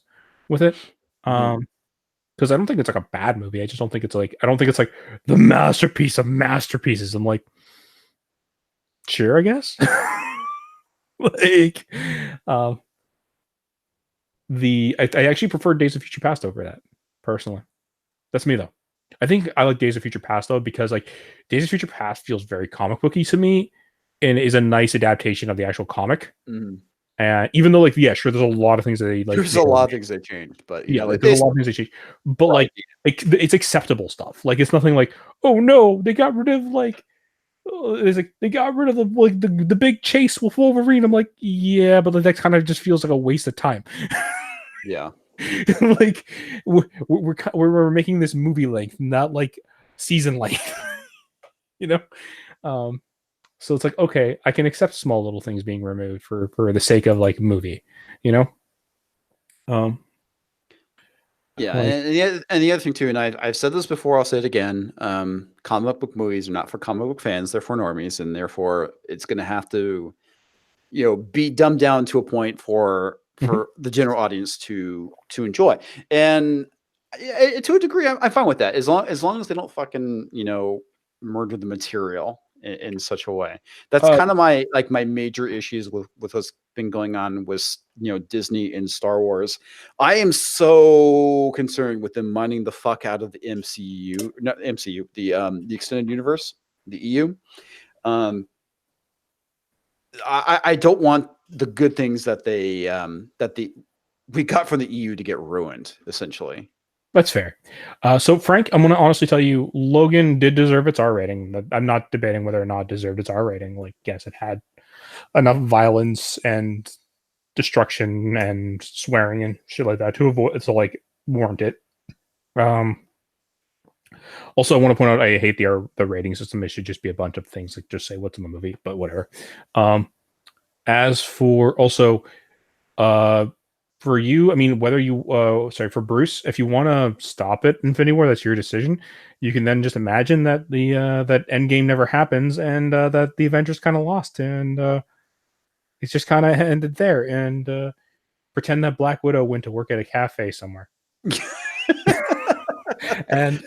with it. Because I don't think it's like a bad movie. I just don't think it's like I don't think it's like the masterpiece of masterpieces. I'm like, sure, I guess. like, um, I actually prefer Days of Future Past over that personally. That's me though. I think I like Days of Future Past though because like Days of Future Past feels very comic booky to me, and is a nice adaptation of the actual comic. And even though like yeah, sure, there's a lot of things that they like. There's a lot of things that changed, but Yeah, like there's a lot of things they changed, but right. like it's acceptable stuff. Like it's nothing like oh no, they got rid of like it's like they got rid of the big chase with Wolverine. I'm like yeah, but like, that kind of just feels like a waste of time. Yeah. like we're making this movie length, not like season length. you know, so it's like okay, I can accept small little things being removed for the sake of like movie, you know. Yeah, Like, and the other thing too, and I've said this before, I'll say it again. Comic book movies are not for comic book fans; they're for normies, and therefore it's going to have to, be dumbed down to a point for mhm. the general audience to enjoy. And to a degree, I'm fine with that as long as they don't fucking murder the material in such a way. That's uh, kind of my major issues with what's been going on with Disney and Star Wars. I am so concerned with them mining the fuck out of the MCU, not MCU, the extended universe, the EU. Um, I don't want the good things that we got from the EU to get ruined, essentially. That's fair. So Frank, I'm gonna honestly tell you, Logan did deserve its R rating. I'm not debating whether or not it deserved its R rating. Like, yes, it had enough violence and destruction and swearing and shit like that to avoid to like warrant it. Um, Also, I want to point out I hate the rating system. It should just be a bunch of things like just say what's in the movie, but whatever. Um, as for also, uh, for you, I mean, whether you, sorry, for Bruce, if you want to stop it, Infinity War, that's your decision. You can then just imagine that that Endgame never happens and that the Avengers kind of lost and it's just kind of ended there and pretend that Black Widow went to work at a cafe somewhere and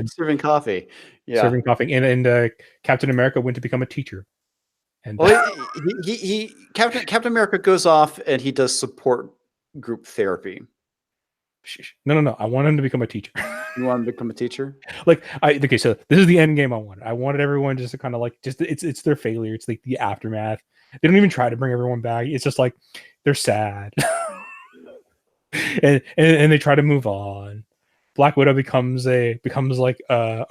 Serving coffee. Yeah. serving coffee and Captain America went to become a teacher and Well, Captain America goes off and he does support group therapy. no, I want him to become a teacher. You want him to become a teacher? Like okay, so this is the end game I wanted. I wanted everyone just to kind of like just it's their failure. It's like the aftermath. They don't even try to bring everyone back. It's just like they're sad. and they try to move on. Black Widow becomes like a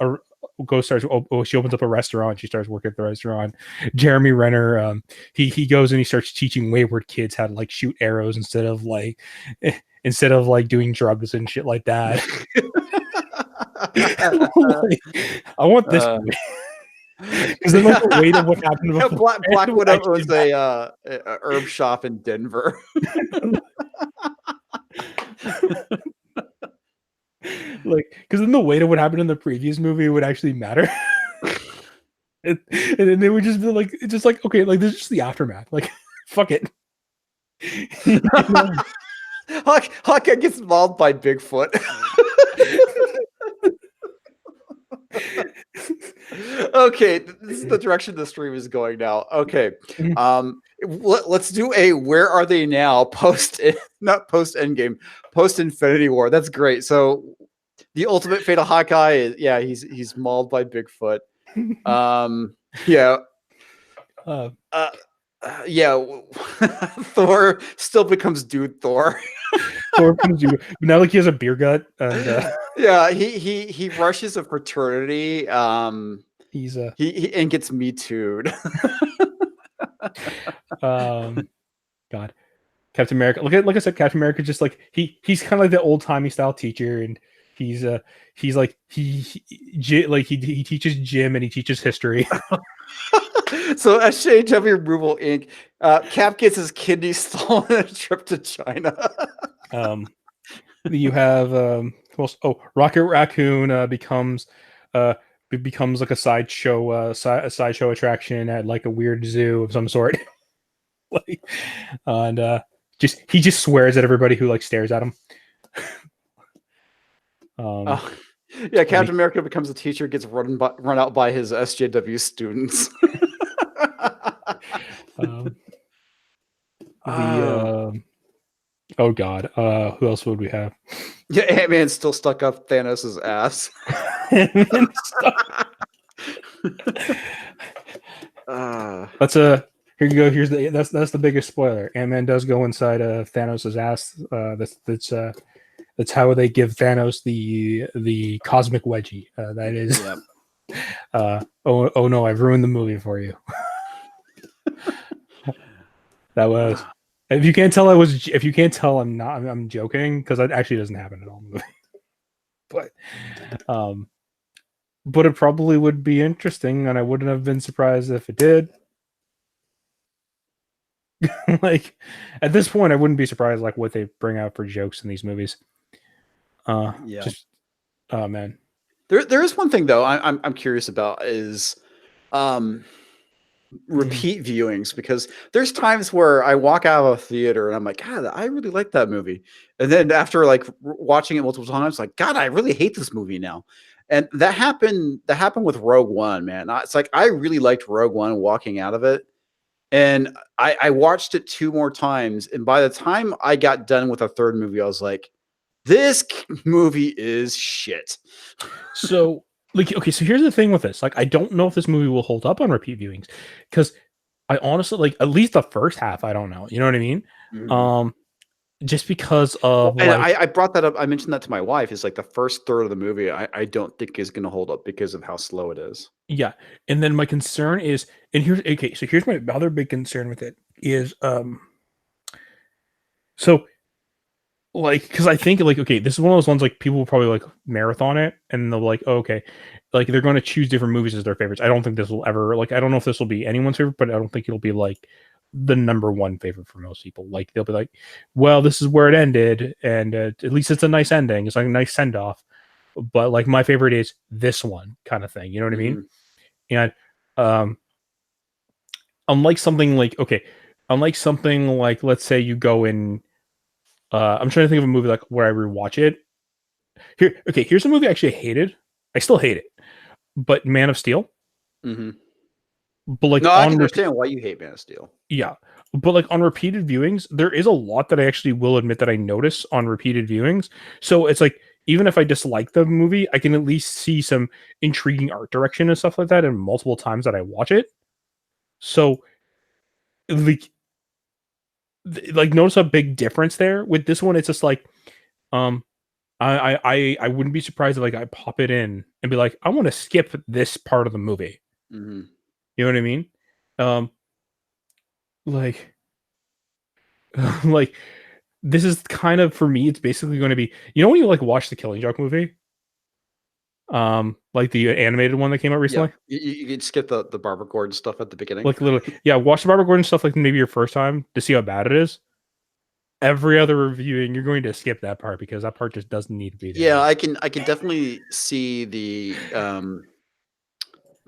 she opens up a restaurant. She starts working at the restaurant. Jeremy Renner, he goes and he starts teaching wayward kids how to like shoot arrows instead of like doing drugs and shit like that. Like, I want this movie. Because then like the weight of what happened before. Black Widow owns a herb shop in Denver. Like, because then the weight of what happened in the previous movie would actually matter. and then they would just be like, it's just like, okay, like this is just the aftermath. Like, fuck it. You know? Hawkeye gets mauled by Bigfoot. Okay, this is the direction the stream is going now. Okay, let's do a where are they now not post Endgame, post Infinity War. That's great. So the ultimate fate of Hawkeye is he's mauled by Bigfoot. Yeah. Yeah, Thor still becomes Dude Thor. Thor becomes Dude. Now, like he has a beer gut, and yeah, he rushes a fraternity. He's he and gets Me Too'd. God, Captain America. Like I said, Captain America just like he's kind of like the old timey style teacher, and he's like he teaches gym and he teaches history. So at SJW Removal Inc., Cap gets his kidney stolen on a trip to China. You have Rocket Raccoon becomes like a sideshow attraction at like a weird zoo of some sort. Like, and he just swears at everybody who like stares at him. Yeah, Captain America becomes a teacher, gets run out by his SJW students. Oh God, who else would we have? Yeah, Ant-Man's still stuck up Thanos' ass. Let's here you go. Here's that's the biggest spoiler. Ant-Man does go inside Thanos' ass. That's how they give Thanos the cosmic wedgie. That is. Yep. Oh no, I've ruined the movie for you. That was. If you can't tell, I'm joking because that actually doesn't happen at all in the movie. But it probably would be interesting, and I wouldn't have been surprised if it did. Like at this point, I wouldn't be surprised like what they bring out for jokes in these movies. Yeah. Just, oh man. There is one thing though I'm curious about is repeat viewings, because there's times where I walk out of a theater and I'm like, God, I really like that movie, and then after like watching it multiple times, like, God, I really hate this movie now. And that happened with Rogue One, man. It's like I really liked Rogue One walking out of it, and I watched it 2 more times, and by the time I got done with a third movie, I was like, this movie is shit. So like, okay, so here's the thing with this. Like, I don't know if this movie will hold up on repeat viewings because I honestly like at least the first half. I don't know. You know what I mean? Mhm. Um, just because Well, of and like I brought that up. I mentioned that to my wife. Is like the first third of the movie. I don't think is going to hold up because of how slow it is. yeah, and then my concern is, and here's okay. So here's my other big concern with it is so like because I think like okay, this is one of those ones like people will probably like marathon it and they'll like oh, okay, like they're going to choose different movies as their favorites. I don't think this will ever like I don't know if this will be anyone's favorite, but I don't think it'll be like the number one favorite for most people. Like they'll be like, well, this is where it ended, and at least it's a nice ending. It's like a nice send off. But like my favorite is this one kind of thing. You know what I mean? Mhm. And um, unlike something like okay, unlike something like let's say you go in. I'm trying to think of a movie like where I rewatch it. Here, okay, here's a movie I actually hated. I still hate it, but Man of Steel. Mhm. But like No, I can on repeat, understand why you hate Man of Steel. yeah. But like on repeated viewings, there is a lot that I actually will admit that I notice on repeated viewings. So it's like even if I dislike the movie, I can at least see some intriguing art direction and stuff like that in multiple times that I watch it. So like like notice a big difference there. With this one, it's just like um I wouldn't be surprised if like I pop it in and be like, I want to skip this part of the movie. Mhm. You know what I mean? Um, like, like this is kind of for me. It's basically going to be you know when you like watch the Killing Joke movie, like the animated one that came out Yeah, recently. you could skip the Barbara Gordon stuff at the beginning. Like literally, yeah, watch the Barbara Gordon stuff like maybe your first time to see how bad it is. Every other reviewing, you're going to skip that part because that part just doesn't need to be there Yeah, anymore. I can definitely see the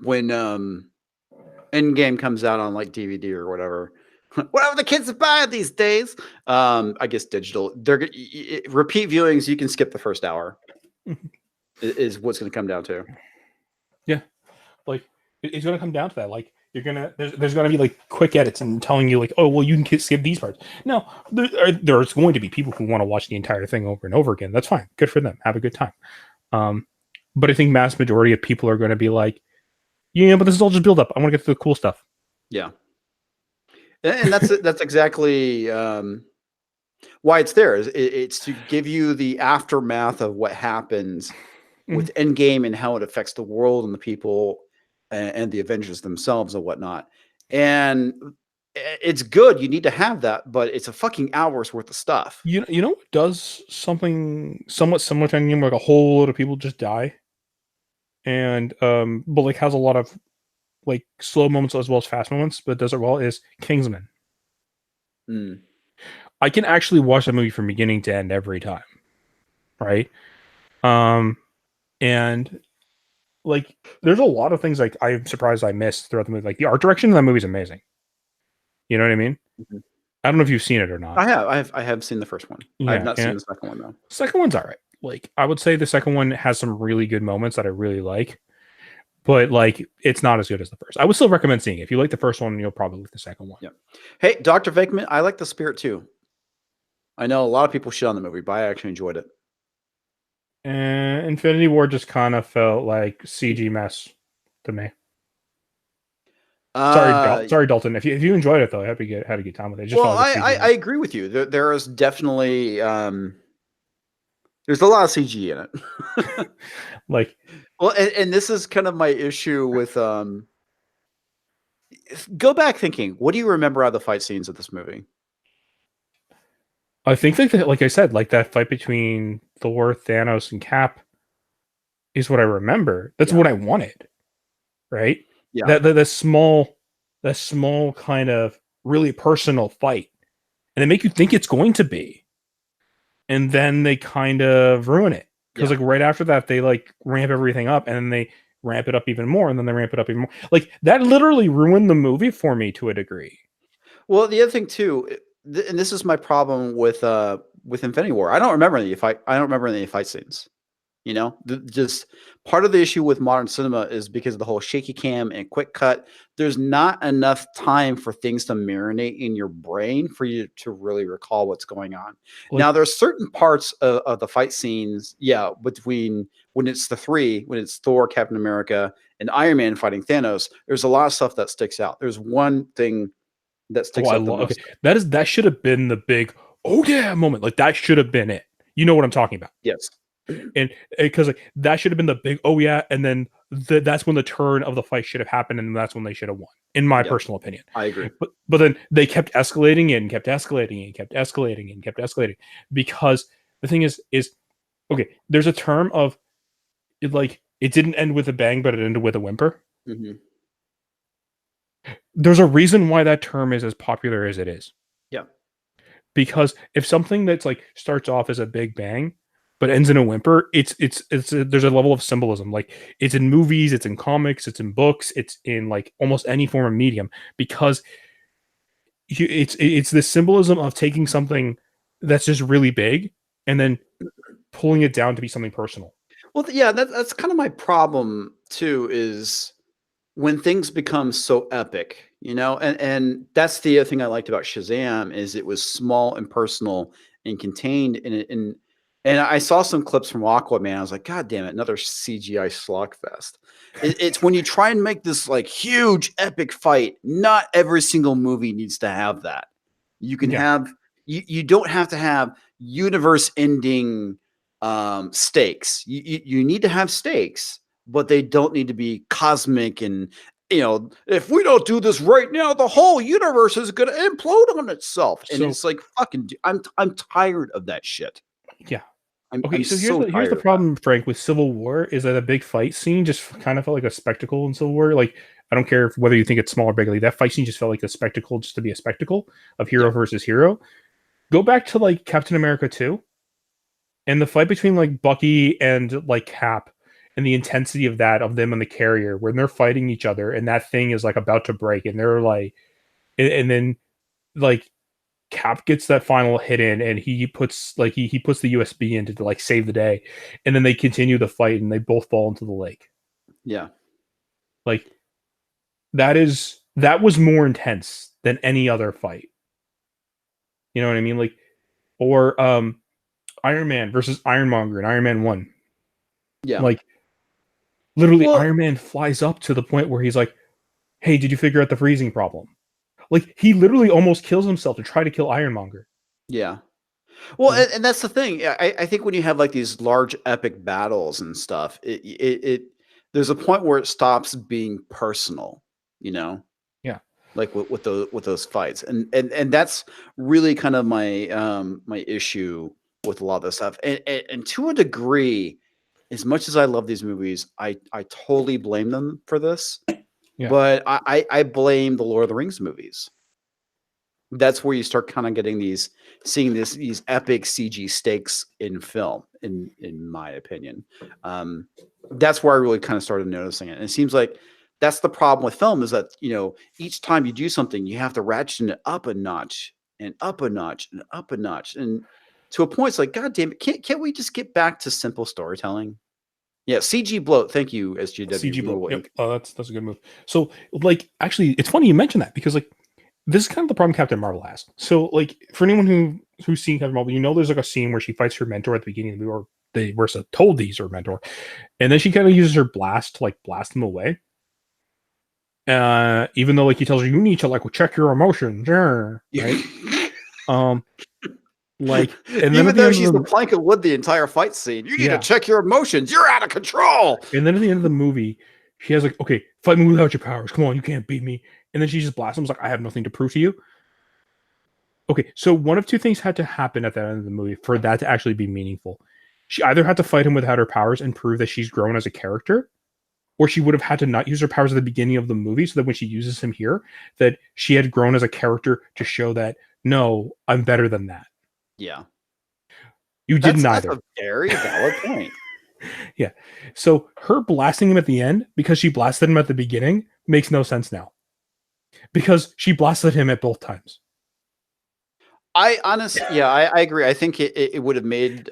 when Endgame comes out on like DVD or whatever. Whatever the kids buy these days. I guess digital. Repeat viewings. You can skip the first hour. Is what's going to come down to. Yeah, like it's going to come down to that. Like you're gonna there's going to be like quick edits and telling you like oh well you can skip these parts. Now there's going to be people who want to watch the entire thing over and over again. That's fine. Good for them. Have a good time. Um, but I think mass majority of people are going to be like yeah, but this is all just build up. I want to get to the cool stuff. Yeah, and that's exactly why it's there. It's to give you the aftermath of what happens Mhm. with Endgame and how it affects the world and the people and the Avengers themselves and whatnot. And it's good. You need to have that, but it's a fucking hour's worth of stuff. You know what does something somewhat similar to Endgame, like a whole lot of people just die, and but like has a lot of like slow moments as well as fast moments, but does it well is Kingsman. Mm. I can actually watch that movie from beginning to end every time, right? Um, and like there's a lot of things like I'm surprised I missed throughout the movie. Like the art direction of that movie is amazing. You know what I mean? Mhm. I don't know if you've seen it or not. I have seen the first one. I have Yeah, not seen and the second one though. second one's all right. Like I would say the second one has some really good moments that I really like, but like it's not as good as the first. I would still recommend seeing it. If you like the first one, you'll probably like the second one. Yeah. Hey, Dr. Venkman, I like the spirit too. I know a lot of people shit on the movie, but I actually enjoyed it. And Infinity War just kind of felt like CG mess to me. Uh Sorry, Dalton. If you enjoyed it though, I hope you had a good time with it. It just well, felt like a CG I mess. agree with you. There is definitely there's a lot of CG in it. Like Well, and this is kind of my issue with go back thinking. What do you remember out of the fight scenes of this movie? I think like I said, like that fight between Thor, Thanos, and Cap is what I remember. That's Yeah. what I wanted, right? Yeah. That small kind of really personal fight, and they make you think it's going to be, and then they kind of ruin it because Yeah. like right after that they like ramp everything up, and then they ramp it up even more, and then they ramp it up even more. Like that literally ruined the movie for me to a degree. Well, the other thing too, and this is my problem with Infinity War. I don't remember any fight. I don't remember any fight scenes. You know, just part of the issue with modern cinema is because of the whole shaky cam and quick cut. There's not enough time for things to marinate in your brain for you to really recall what's going on. Like, Now, there's certain parts of the fight scenes, yeah, between when it's the three, when it's Thor, Captain America, and Iron Man fighting Thanos. There's a lot of stuff that sticks out. There's one thing that oh, sticks I out the love. Okay, most. that should have been the big oh yeah moment. Like that should have been it. You know what I'm talking about? Yes. And because like that should have been the big oh yeah, and then that's when the turn of the fight should have happened, and that's when they should have won, in my Yep. personal opinion. I agree. But then they kept escalating and kept escalating and kept escalating and kept escalating because the thing is okay. There's a term of it, like it didn't end with a bang, but it ended with a whimper. Mm-hmm. There's a reason why that term is as popular as it is. Yeah. Because if something that's like starts off as a big bang but ends in a whimper, there's a level of symbolism. Like it's in movies, it's in comics, it's in books, it's in like almost any form of medium because it's the symbolism of taking something that's just really big and then pulling it down to be something personal. Well, yeah, that's kind of my problem too, is when things become so epic, you know, and that's the other thing I liked about Shazam is it was small and personal and contained in it. And I saw some clips from Aquaman. I was like, God damn it, another CGI slogfest. It's when you try and make this like huge epic fight. Not every single movie needs to have that. You can Yeah. have you don't have to have universe ending stakes. You need to have stakes, but they don't need to be cosmic and, you know, if we don't do this right now, the whole universe is going to implode on itself. And So it's like fucking I'm tired of that shit. yeah. I'm Okay, I'm so so here's the tired of that. problem, Frank, with Civil War is that a big fight scene just kind of felt like a spectacle in Civil War. Like I don't care whether you think it's small or big, like that fight scene just felt like a spectacle just to be a spectacle of hero Yeah. versus hero. Go back to like Captain America 2 and the fight between like Bucky and like Cap and the intensity of that of them on the carrier when they're fighting each other and that thing is like about to break and they're like and then like Cap gets that final hit in and he puts like he puts the USB in to like save the day and then they continue the fight and they both fall into the lake. Yeah. Like that was more intense than any other fight. You know what I mean? Like or Iron Man versus Ironmonger in Iron Man 1. Yeah. Like literally Well, Iron Man flies up to the point where he's like, "Hey, did you figure out the freezing problem?" Like he literally almost kills himself to try to kill Ironmonger. yeah. Well, You know? and that's the thing. I think when you have like these large epic battles and stuff, it there's a point where it stops being personal, you know, Yeah. like with those fights, and that's really kind of my issue with a lot of this stuff, and to a degree, as much as I love these movies, I totally blame them for this, Yeah. but I blame the Lord of the Rings movies. That's where you start kind of getting seeing these epic CG stakes in film, in my opinion. Um, that's where I really kind of started noticing it. And it seems like that's the problem with film is that, you know, each time you do something, you have to ratchet it up a notch and up a notch and up a notch. And to a point, it's like, God damn it, can't we just get back to simple storytelling? Yeah, CG bloat. Thank you, SGW. CG We blow. will Yep. ink. That's a good move. So like actually it's funny you mentioned that because like this is kind of the problem Captain Marvel has. So like for anyone who's seen Captain Marvel, you know there's like a scene where she fights her mentor at the beginning of the movie, or they were told he's her mentor, and then she kind of uses her blast to like blast him away. Even though like he tells her you need to like check your emotions, right? Um, like and then at Even the though end of she's the the plank of wood the entire fight scene, you need to yeah, check your emotions. You're out of control. and then at the end of the movie, she has like okay, fight me without your powers. Come on, you can't beat me. And then she just blasts him. Like I have nothing to prove to you. Okay, so one of two things had to happen at the end of the movie for that to actually be meaningful. She either had to fight him without her powers and prove that she's grown as a character, or she would have had to not use her powers at the beginning of the movie so that when she uses him here, that she had grown as a character to show that no, I'm better than that. Yeah. You did That's neither. a very valid point. Yeah. So her blasting him at the end because she blasted him at the beginning makes no sense now. Because she blasted him at both times. I honestly, yeah, I agree. I think it would have made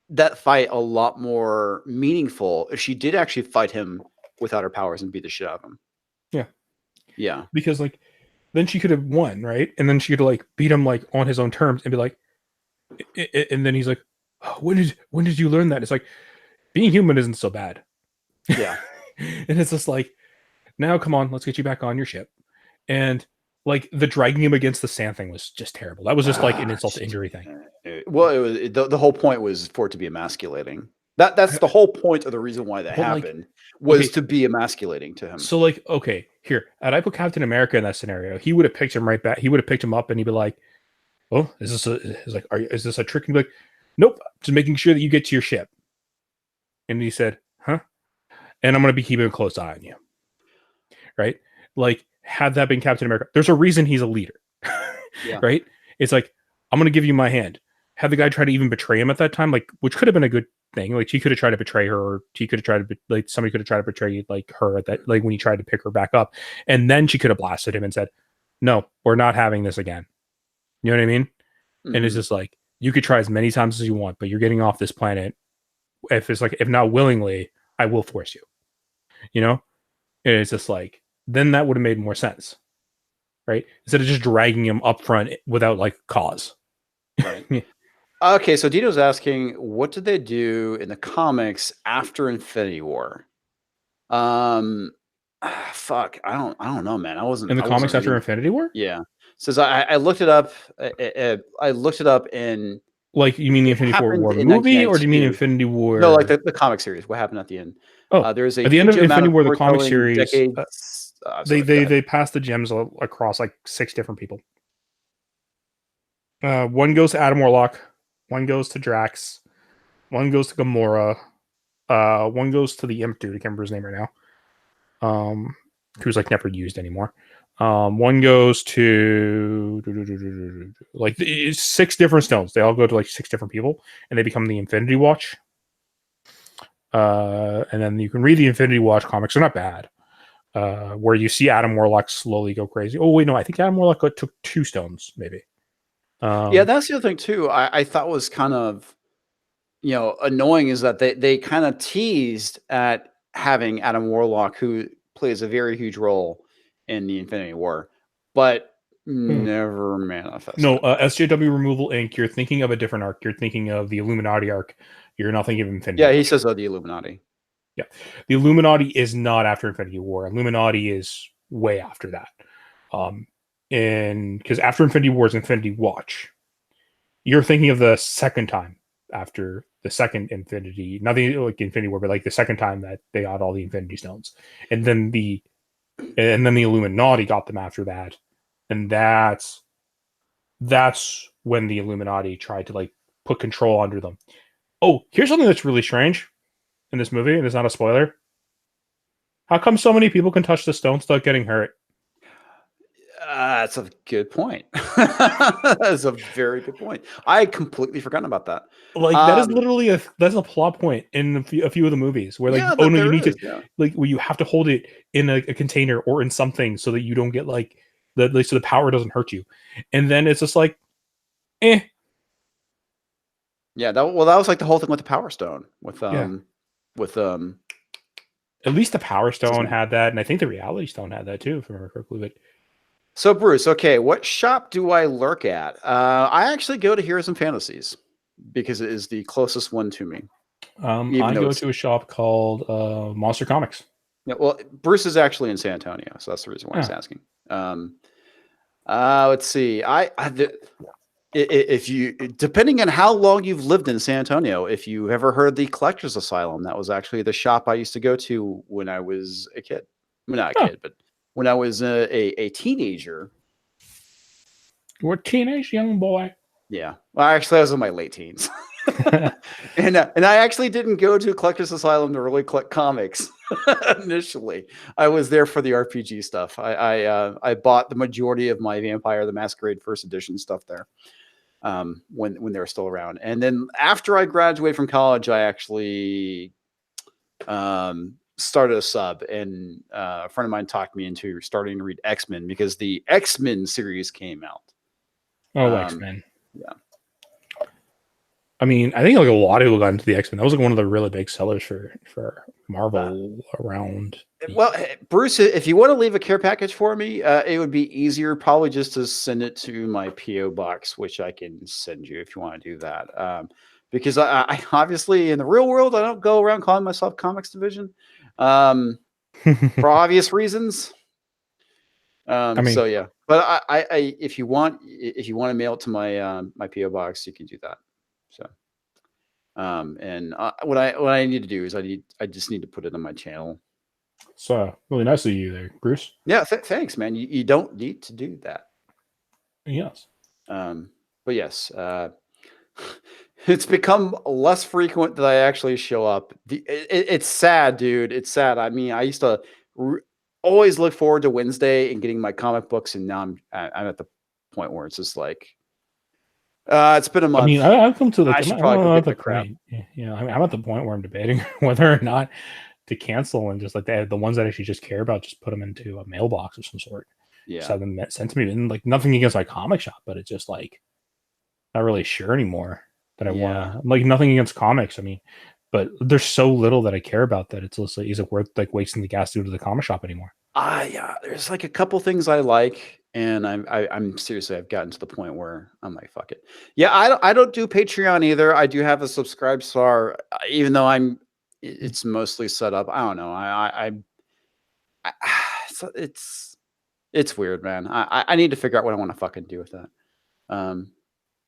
that fight a lot more meaningful if she did actually fight him without her powers and beat the shit out of him. Yeah. Yeah. Because like then she could have won, right? And then she could like beat him like on his own terms and be like, and then he's like, oh, when did you learn that? It's like being human isn't so bad. Yeah. And it's just like, now come on, let's get you back on your ship. And like the dragging him against the sand thing was just terrible. That was just like an insult to injury thing. Well, it was the whole point was for it to be emasculating. That's the whole point of the reason why that But, like, happened was okay, to be emasculating to him. so like, okay, here, had I put Captain America in that scenario, he would have picked him right back. He would have picked him up and he'd be like, "Oh, is this a is like, is this a trick?" And he'd be like, "Nope, just making sure that you get to your ship." And he said, "Huh?" And I'm gonna be keeping a close eye on you, right? Like, had that been Captain America, there's a reason he's a leader, Yeah. right? It's like, I'm gonna give you my hand. Had the guy try to even betray him at that time, like, which could have been a good thing. Like, he could have tried to betray her, or she could have tried to like somebody could have tried to betray like her at that, like when he tried to pick her back up, and then she could have blasted him and said, "No, we're not having this again." You know what I mean? And it's Mhm. just like, you could try as many times as you want, but you're getting off this planet. If it's like, if not willingly, I will force you. You know? And it's just like, then that would have made more sense, right? Instead of just dragging him up front without like cause. Right. Okay, so Dino's asking, what did they do in the comics after Infinity War? Um, fuck, I don't know, man. In the I comics wasn't after reading. Infinity War? Yeah, says I looked it up. I looked it up, and Like, you mean the it Infinity happened War in movie, or do you mean 1992. Infinity No, like War? the comic series. What happened at the end? Oh, There's a at the end huge of amount Infinity of War, the comic storytelling, series, decades. Sorry, go ahead. they passed the gems across like 6 different people. One goes to Adam Warlock, one goes to Drax, one goes to Gamora, one goes to the Imp dude. I can't remember his name right now. Who's like never used anymore. One goes to like 6 different stones. They all go to like 6 different people, and they become the Infinity Watch. And then you can read the Infinity Watch comics. They're not bad. Where you see Adam Warlock slowly go crazy. Oh wait, no, I think Adam Warlock took 2 stones, maybe. Yeah, that's the other thing too. I thought was kind of annoying is that they kind of teased at having Adam Warlock, who plays a very huge role in the Infinity War, but Hmm. never No, manifested. SJW Removal Inc. You're thinking of a different arc. You're thinking of the Illuminati arc. You're not thinking of Infinity Yeah, he Watch. says the Illuminati. Yeah, the Illuminati is not after Infinity War. Illuminati is way after that. And because after Infinity War is Infinity Watch, you're thinking of the second time after the second Infinity, nothing like Infinity War, but like the second time that they got all the Infinity Stones, and then the Illuminati got them after that, and that's when the Illuminati tried to like put control under them. Oh, here's something that's really strange in this movie, and it's not a spoiler. How come so many people can touch the stones without getting hurt? That's a good point. That's a very good point. I had completely forgotten about that. Like, that is Um, literally that's a plot point in a few of the movies where like, yeah, oh that no, you there need to is. Yeah, like, where you have to hold it in a container or in something so that you don't get like so the power doesn't hurt you, and then it's just like, eh, yeah. That was like the whole thing with the Power Stone yeah. with At least the Power what's his Stone name? had that, and I think the Reality Stone had that too, if I remember correctly. But So Bruce, okay, what shop do I lurk at? I actually go to Heroes and Fantasies because it is the closest one to me. Even I though go it's to a shop called Monster Comics. yeah, well, Bruce is actually in San Antonio, so that's the reason why he's Yeah. asking. Let's see. If you depending on how long you've lived in San Antonio, if you ever heard the Collectors Asylum, that was actually the shop I used to go to when I was a kid. Well, not a Oh, kid, but when I was a teenager. we're a teenage young boy. Yeah. Well, actually, I was in my late teens. And I actually didn't go to Collectors Asylum to really collect comics initially. I was there for the RPG stuff. I bought the majority of my Vampire the Masquerade first edition stuff there when they were still around. And then after I graduated from college, I actually started a sub, and a friend of mine talked me into starting to read X-Men because the X-Men series came out. Oh, Um, X-Men. yeah. I mean, I think like a lot of people got into the X Men. That was like one of the really big sellers for Marvel around. Well, Bruce, if you want to leave a care package for me, it would be easier probably just to send it to my PO box, which I can send you if you want to do that. Because I obviously in the real world I don't go around calling myself Comics Division, for obvious reasons. I mean, So yeah, but I if you want to mail it to my my PO box, you can do that. So and what I need to do is I just need to put it on my channel. it's really nice of you there, Bruce. Yeah, thanks, man. You don't need to do that. Yes. But yes, it's become less frequent that I actually show up. It's sad, dude. It's sad. I mean, I used to always look forward to Wednesday and getting my comic books, and now I'm at the point where it's just like, it's been a I mean, month. I've come to like I I'm, should I'm probably go at get the my crap. point. I mean, I'm at the point where I'm debating whether or not to cancel and just like the ones that I actually just care about, just put them into a mailbox of some sort. Just Yeah, have them sent to me. And like nothing against my comic shop, but it's just like not really sure anymore that I want yeah. to. Like nothing against comics. I mean, but there's so little that I care about that it's just like, is it worth like wasting the gas to go to the comic shop anymore? Yeah, there's like a couple things I like, and I'm seriously, I've gotten to the point where I'm like, fuck it. Yeah, I don't do Patreon either. I do have a subscribe star, even though it's mostly set up. I don't know. I it's it's weird, man. I need to figure out what I want to fucking do with that. Um,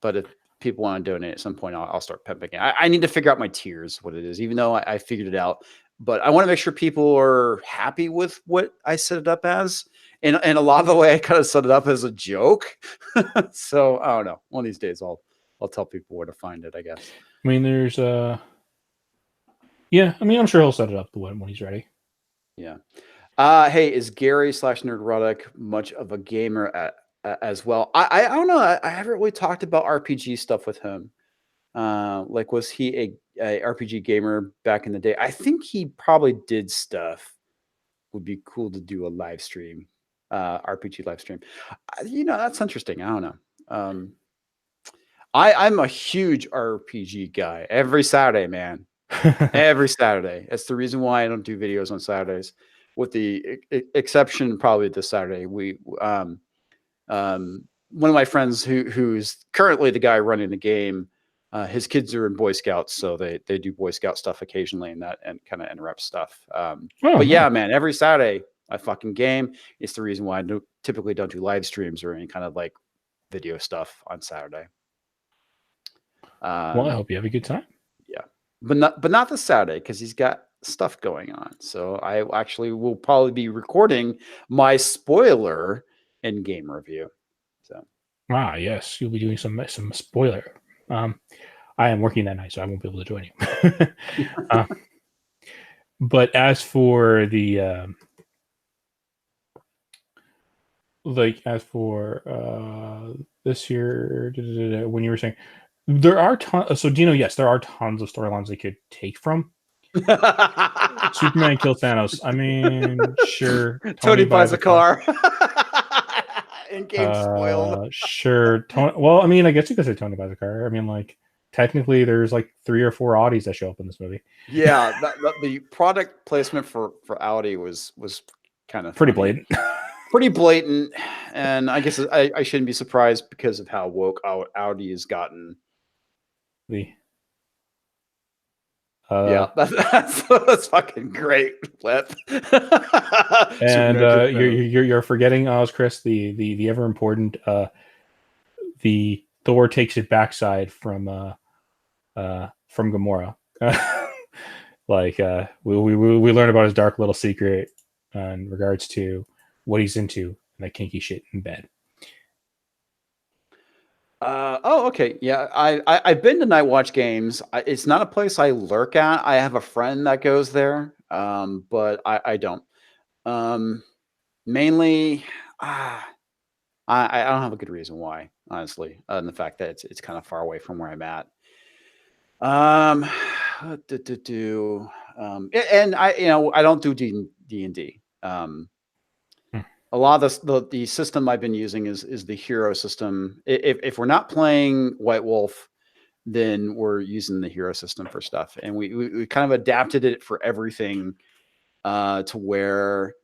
but if people want to donate at some point, I'll start pimping it. I need to figure out my tiers, what it is, even though I figured it out. But I want to make sure people are happy with what I set it up as. And a lot of the way I kind of set it up as a joke. So I don't know. One of these days I'll tell people where to find it, I guess. I mean, there's yeah. I mean, I'm sure he'll set it up when he's ready. Yeah. Hey, is Gary slash Nerdrotic much of a gamer as well? I don't know. I haven't really talked about RPG stuff with him. Like, was he a RPG gamer back in the day? I think he probably did stuff. Would be cool to do a live stream, RPG live stream. That's interesting. I don't know. I'm a huge RPG guy. Every Saturday, man. Every Saturday. That's the reason why I don't do videos on Saturdays, with the exception probably this Saturday. One of my friends who's currently the guy running the game, his kids are in Boy Scouts, so they do Boy Scout stuff occasionally, and that and kind of interrupts stuff. Oh, But yeah, nice. man, every Saturday I fucking game. It's the reason why I typically don't do live streams or any kind of like video stuff on Saturday. Well, I Um, hope you have a good time. yeah, but not this Saturday because he's got stuff going on. So I actually will probably be recording my spoiler in game review. So Ah, yes, you'll be doing some spoiler. I am working that night, so I won't be able to join you. uh, but as for the like, as for this year, when you were saying there are tons, so Dino, yes, there are tons of storylines they could take from. Superman killed Thanos. I mean, sure, Tony Tony buys buys a a car. car. In game spoiled. Sure. Tony, well, I mean, I guess you could say Tony buys a car. I mean, like technically, there's like 3 or 4 Audis that show up in this movie. Yeah, the product placement for Audi was kind of Pretty funny, blatant. pretty blatant, and I guess I shouldn't be surprised because of how woke Audi has gotten. the Yeah, that's fucking great, Flip. and Superman kills Thanos. you're forgetting Oz, Chris, the ever important the Thor takes it backside from Gamora. Like we learn about his dark little secret in regards to what he's into and that kinky shit in bed. Oh, okay. Yeah, I've been to Night Watch Games. It's not a place I lurk at. I have a friend that goes there, but I don't. Um, Mainly, ah, I don't have a good reason why, honestly, other than the fact that it's kind of far away from where I'm at. Um, and I don't do D&D. Hmm. A lot of the system I've been using is the hero system. If we're not playing White Wolf, then we're using the hero system for stuff, and we kind of adapted it for everything to where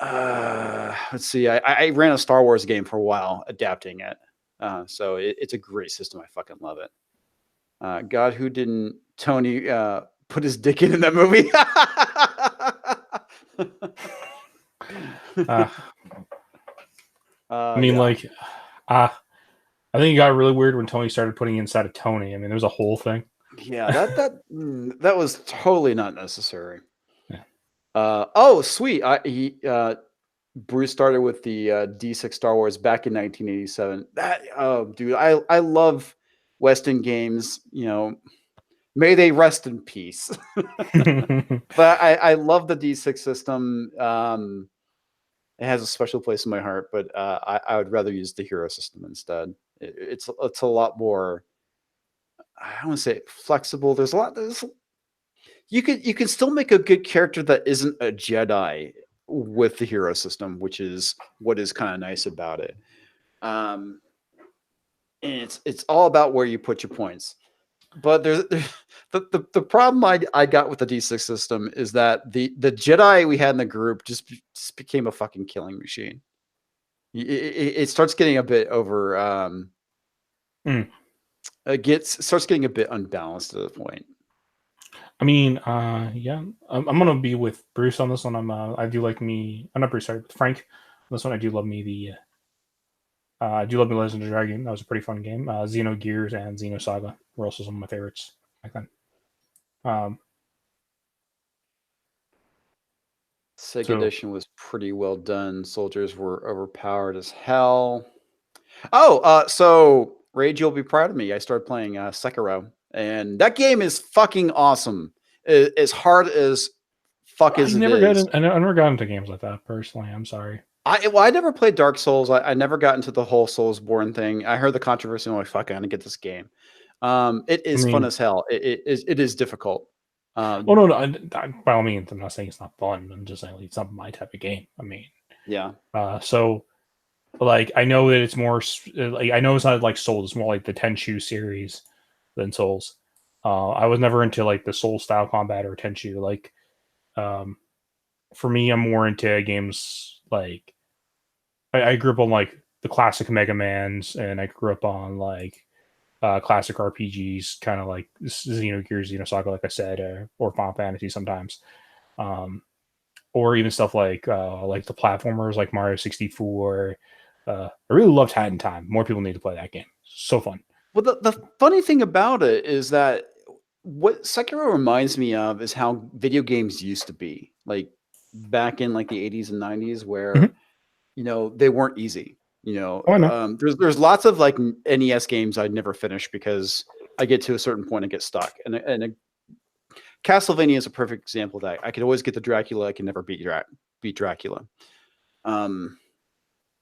let's see, I ran a Star Wars game for a while adapting it. So it's a great system. I fucking love it. God, who didn't Tony put his dick in that movie? I mean, Yeah. like, I think it got really weird when Tony started putting inside of Tony. I mean, there was a whole thing. Yeah, that was totally not necessary. Yeah. Oh, sweet. Bruce started with the D6 Star Wars back in 1987. Dude, I love Western games. You know, may they rest in peace. But I love the D6 system. It has a special place in my heart, but I would rather use the hero system instead. It's a lot more. I don't want to say flexible. You can still make a good character that isn't a Jedi with the hero system, which is what is kind of nice about it. And it's all about where you put your points. But the problem I got with the D6 system is that the Jedi we had in the group just became a fucking killing machine. It starts getting a bit over. It starts getting a bit unbalanced at the point. I mean, yeah, I'm gonna be with Bruce on this one. I do like me. I'm not Bruce, sorry, with Frank. On this one, I do love me I do love me Legend of Dragon. That was a pretty fun game. Xenogears and Xenosaga were also some of my favorites back then. Sega Edition was pretty well done. Soldiers were overpowered as hell. Oh, so Rage, you'll be proud of me. I started playing Sekiro, and that game is fucking awesome. As hard as fuck as it is. I never got into games like that personally. I'm sorry. I never played Dark Souls. I never got into the whole Soulsborne thing. I heard the controversy. I'm like, fuck, I'm gonna get this game. It is fun as hell. It is difficult. No, by all means, I'm not saying it's not fun. I'm just saying it's not my type of game. I mean, yeah. So, like, I know that it's more. Like, I know it's not like Souls. It's more like the Tenchu series than Souls. I was never into like the Soul style combat or Tenchu. Like, for me, I'm more into games like I grew up on like the classic Mega Mans, and I grew up on like classic RPGs, kind of like Xenogears, Xenosaga, like I said, or Final Fantasy sometimes, or even stuff like the platformers like Mario 64. I really loved Hat in Time. More people need to play that game. So fun. Well, the funny thing about it is that what Sekiro reminds me of is how video games used to be, like back in like the 80s and 90s, where you know they weren't easy. You know, there's lots of like NES games I'd never finish because I get to a certain point and get stuck. And Castlevania is a perfect example of that. I could always get to Dracula. I can never beat Dracula. And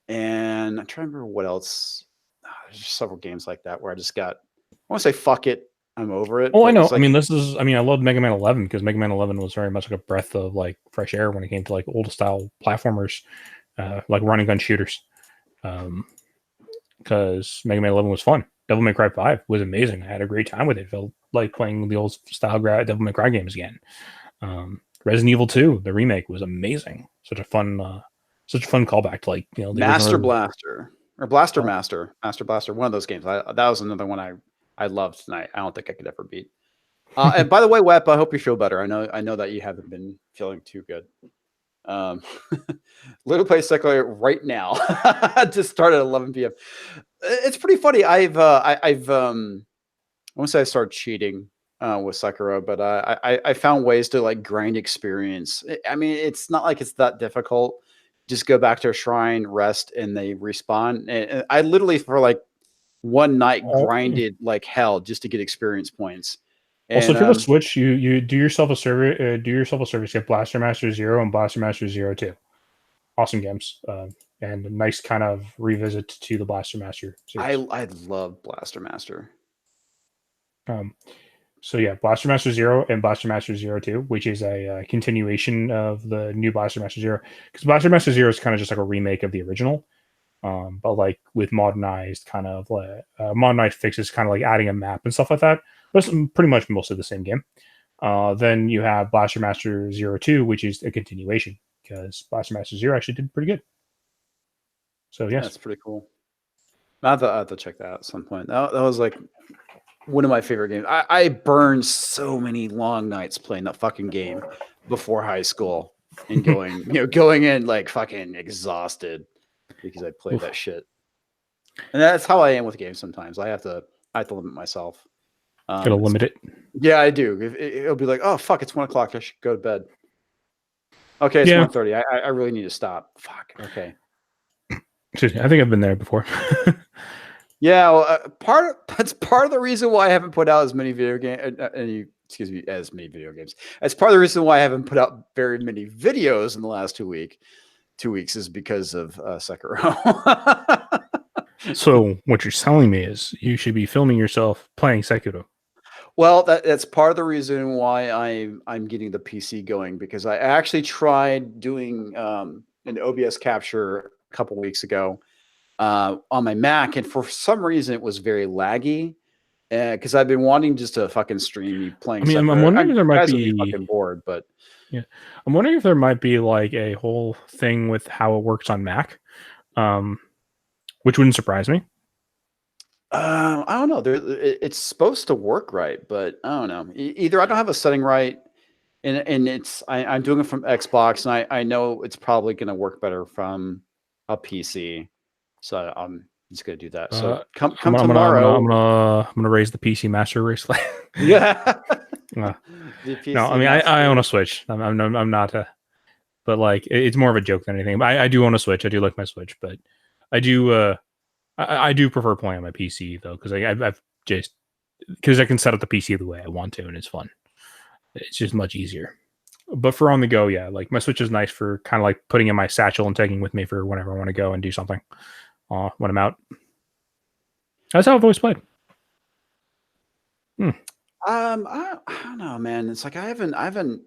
I'm trying to remember what else. There's just several games like that where I just got. I want to say fuck it. I'm over it. Oh, I know. Like, I mean, I love Mega Man 11 because Mega Man 11 was very much like a breath of like fresh air when it came to like old style platformers, like running gun shooters. Because Mega Man 11 was fun. Devil May Cry 5 was amazing. I had a great time with it. It felt like playing the old style Devil May Cry games again. Resident Evil 2, the remake, was amazing. Such a fun callback to like the Master Blaster or Blaster Master Blaster. One of those games. That was another one I loved, and I don't think I could ever beat. And by the way, Wep, I hope you feel better. I know that you haven't been feeling too good. Little play Sekiro right now. Just started at 11 p.m. It's pretty funny. I won't say I started cheating with Sekiro, but I found ways to like grind experience. I mean, it's not like it's that difficult. Just go back to a shrine, rest, and they respawn. And I literally for like one night grinded like hell just to get experience points. Also, if you have a Switch, you do yourself a service. Get Blaster Master Zero and Blaster Master Zero 2. Awesome games, and a nice kind of revisit to the Blaster Master series. I love Blaster Master. So yeah, Blaster Master Zero and Blaster Master Zero 2, which is a continuation of the new Blaster Master Zero, because Blaster Master Zero is kind of just like a remake of the original. but like with modernized kind of modernized fixes, kind of like adding a map and stuff like that. That's pretty much mostly the same game. Then you have Blaster Master Zero Two, which is a continuation because Blaster Master Zero actually did pretty good. So yes, That's pretty cool. I have to check that out at some point. That was like one of my favorite games. I burned so many long nights playing that fucking game before high school and going in like fucking exhausted because I played that shit. And that's how I am with games sometimes. I have to limit myself. gotta limit it. Yeah, I do. It'll be like, oh fuck, it's 1 o'clock. I should go to bed. Okay, it's 1:30. I really need to stop. Fuck. Okay. Excuse me, I think I've been there before. Yeah, well, that's part of the reason why I haven't put out as many video games. As many video games. That's part of the reason why I haven't put out very many videos in the last 2 weeks is because of Sekiro. So what you're telling me is you should be filming yourself playing Sekiro. Well, that's part of the reason why I'm getting the PC going because I actually tried doing an OBS capture a couple weeks ago on my Mac, and for some reason it was very laggy. Because I've been wanting just to fucking stream me playing. I mean, I'm wondering if there might be be fucking bored, but yeah, I'm wondering if there might be like a whole thing with how it works on Mac, which wouldn't surprise me. I don't know. It's supposed to work right, but I don't know. Either I don't have a setting right, and I'm doing it from Xbox, and I know it's probably going to work better from a PC. So I'm just going to do that. So come tomorrow. I'm gonna raise the PC Master Race. Yeah. No, I mean I own a Switch. I'm not but like it's more of a joke than anything. I do own a Switch. I do like my Switch, but I do I do prefer playing on my PC though because I've just because I can set up the PC the way I want to and it's fun. It's just much easier. But for on the go, yeah, like my Switch is nice for kind of like putting in my satchel and taking with me for whenever I want to go and do something when I'm out. That's how I've always played. I don't know, man. It's like I haven't.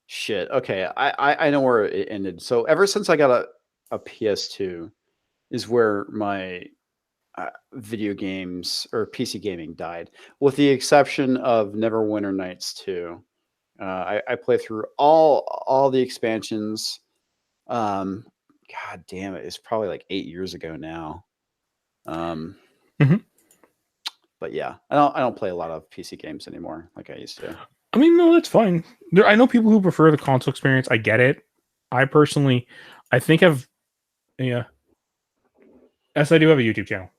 Shit. Okay, I know where it ended. So ever since I got a PS2, is where my video games or PC gaming died, with the exception of Neverwinter Nights 2. I played through all the expansions. God damn it! It's probably like 8 years ago now. But yeah, I don't play a lot of PC games anymore like I used to. I mean, no, that's fine. I know people who prefer the console experience. I get it. I personally, I think yeah. Yes, I do have a YouTube channel.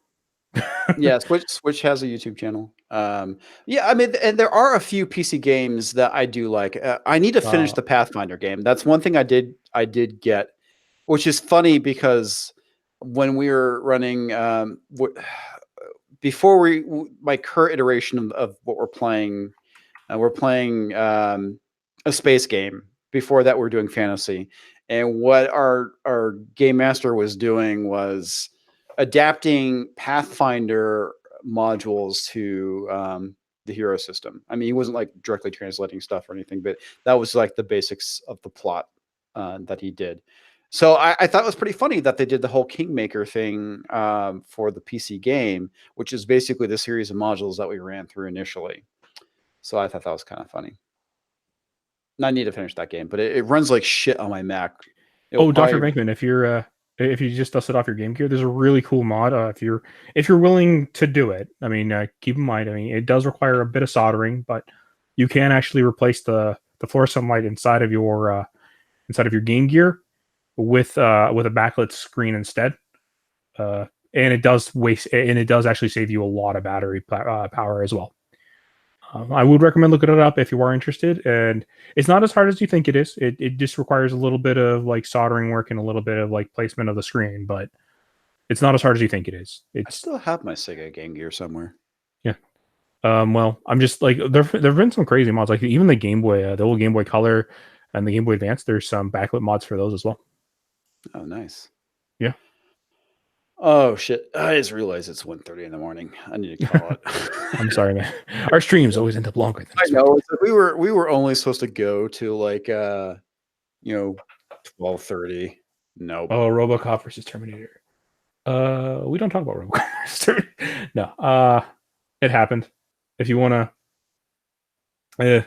Yeah, Switch has a YouTube channel. Yeah, I mean, and there are a few PC games that I do like. I need to finish the Pathfinder game. That's one thing I did get, which is funny because when we were running before my current iteration of what we're playing a space game. Before that, we're doing fantasy, and what our game master was doing was adapting Pathfinder modules to the hero system. I mean, he wasn't like directly translating stuff or anything, but that was like the basics of the plot that he did. So I thought it was pretty funny that they did the whole Kingmaker thing for the PC game, which is basically the series of modules that we ran through initially. So I thought that was kind of funny. And I need to finish that game, but it runs like shit on my Mac. Dr. Venkman, if you just dusted off your Game Gear, there's a really cool mod. If you're willing to do it, I mean, keep in mind, I mean, it does require a bit of soldering, but you can actually replace the fluorescent light inside of your Game Gear with a backlit screen instead. And it does actually save you a lot of battery power as well. I would recommend looking it up if you are interested, and it's not as hard as you think it is. It just requires a little bit of like soldering work and a little bit of like placement of the screen, but it's not as hard as you think it is. I still have my Sega Game Gear somewhere. Yeah. Well, I'm just like there've been some crazy mods, like even the Game Boy, the old Game Boy Color, and the Game Boy Advance. There's some backlit mods for those as well. Oh, nice. Yeah. Oh shit! I just realized it's 1:30 in the morning. I need to call it. I'm sorry, man. Our streams always end up longer than I know. We were only supposed to go to like 12:30. Nope. Oh, RoboCop versus Terminator. We don't talk about RoboCop. No. It happened. If you want to,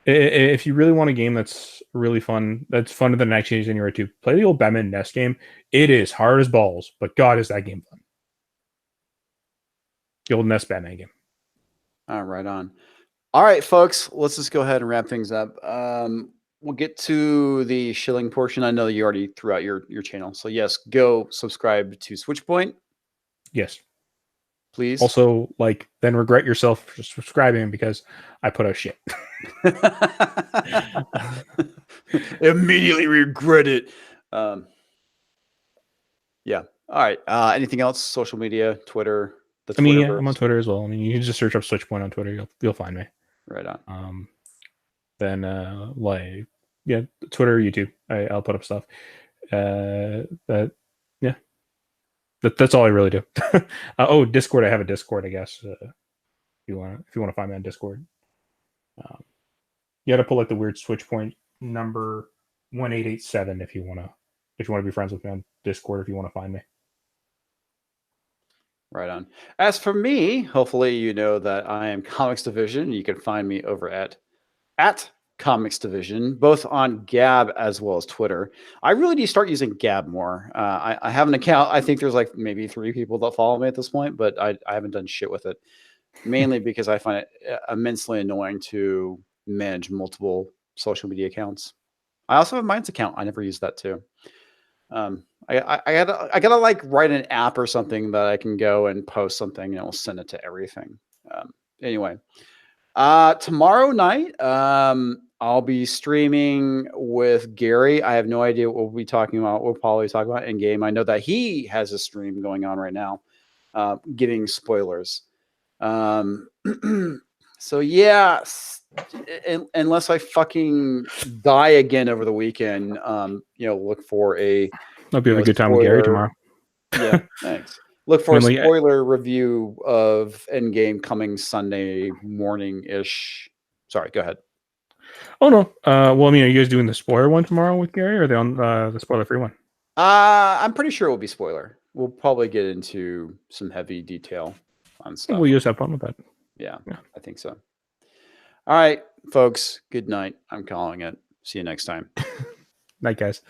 if you really want a game that's really fun, that's funner than 1982, play the old Batman NES game. It is hard as balls, but God, is that game fun. The old NES Batman game. Right on. All right, folks, let's just go ahead and wrap things up. We'll get to the shilling portion. I know you already threw out your channel. So yes, go subscribe to Switchpoint, Yes. please. Also, like, then regret yourself for subscribing because I put out shit. Immediately regret it. Yeah. All right. Anything else? Social media, Twitter, the I mean, Twitterverse. yeah, I'm on Twitter as well. I mean, you can just search up Switchpoint on Twitter. You'll find me. Right on. Then like, yeah, Twitter, YouTube. I'll put up stuff. That yeah, that's all I really do. Oh, Discord. I have a Discord, I guess. If you want to find me on Discord, you got to pull like the weird Switchpoint number 1887 if you want to be friends with me on Discord. If you want to find me. Right on. As for me, hopefully you know that I am Comics Division. You can find me over at Comics Division, both on Gab as well as Twitter. I really need to start using Gab more. I have an account. I think there's like maybe 3 people that follow me at this point, but I haven't done shit with it. Mainly because I find it immensely annoying to manage multiple social media accounts. I also have a Minds account. I never use that too. I gotta like write an app or something that I can go and post something and it'll send it to everything. Anyway, tomorrow night, I'll be streaming with Gary. I have no idea what we'll be talking about. We'll probably talk about Endgame. I know that he has a stream going on right now, giving spoilers. So yeah, unless I fucking die again over the weekend, look for a I'll be having a good time with Gary tomorrow. Yeah, thanks. Look for a spoiler review of Endgame coming Sunday morning-ish. Sorry, go ahead. Oh no. Well, I mean, are you guys doing the spoiler one tomorrow with Gary, or are they on the spoiler-free one? I'm pretty sure it will be spoiler. We'll probably get into some heavy detail on stuff. We'll just have fun with that. Yeah, I think so. All right, folks. Good night. I'm calling it. See you next time. Night, guys.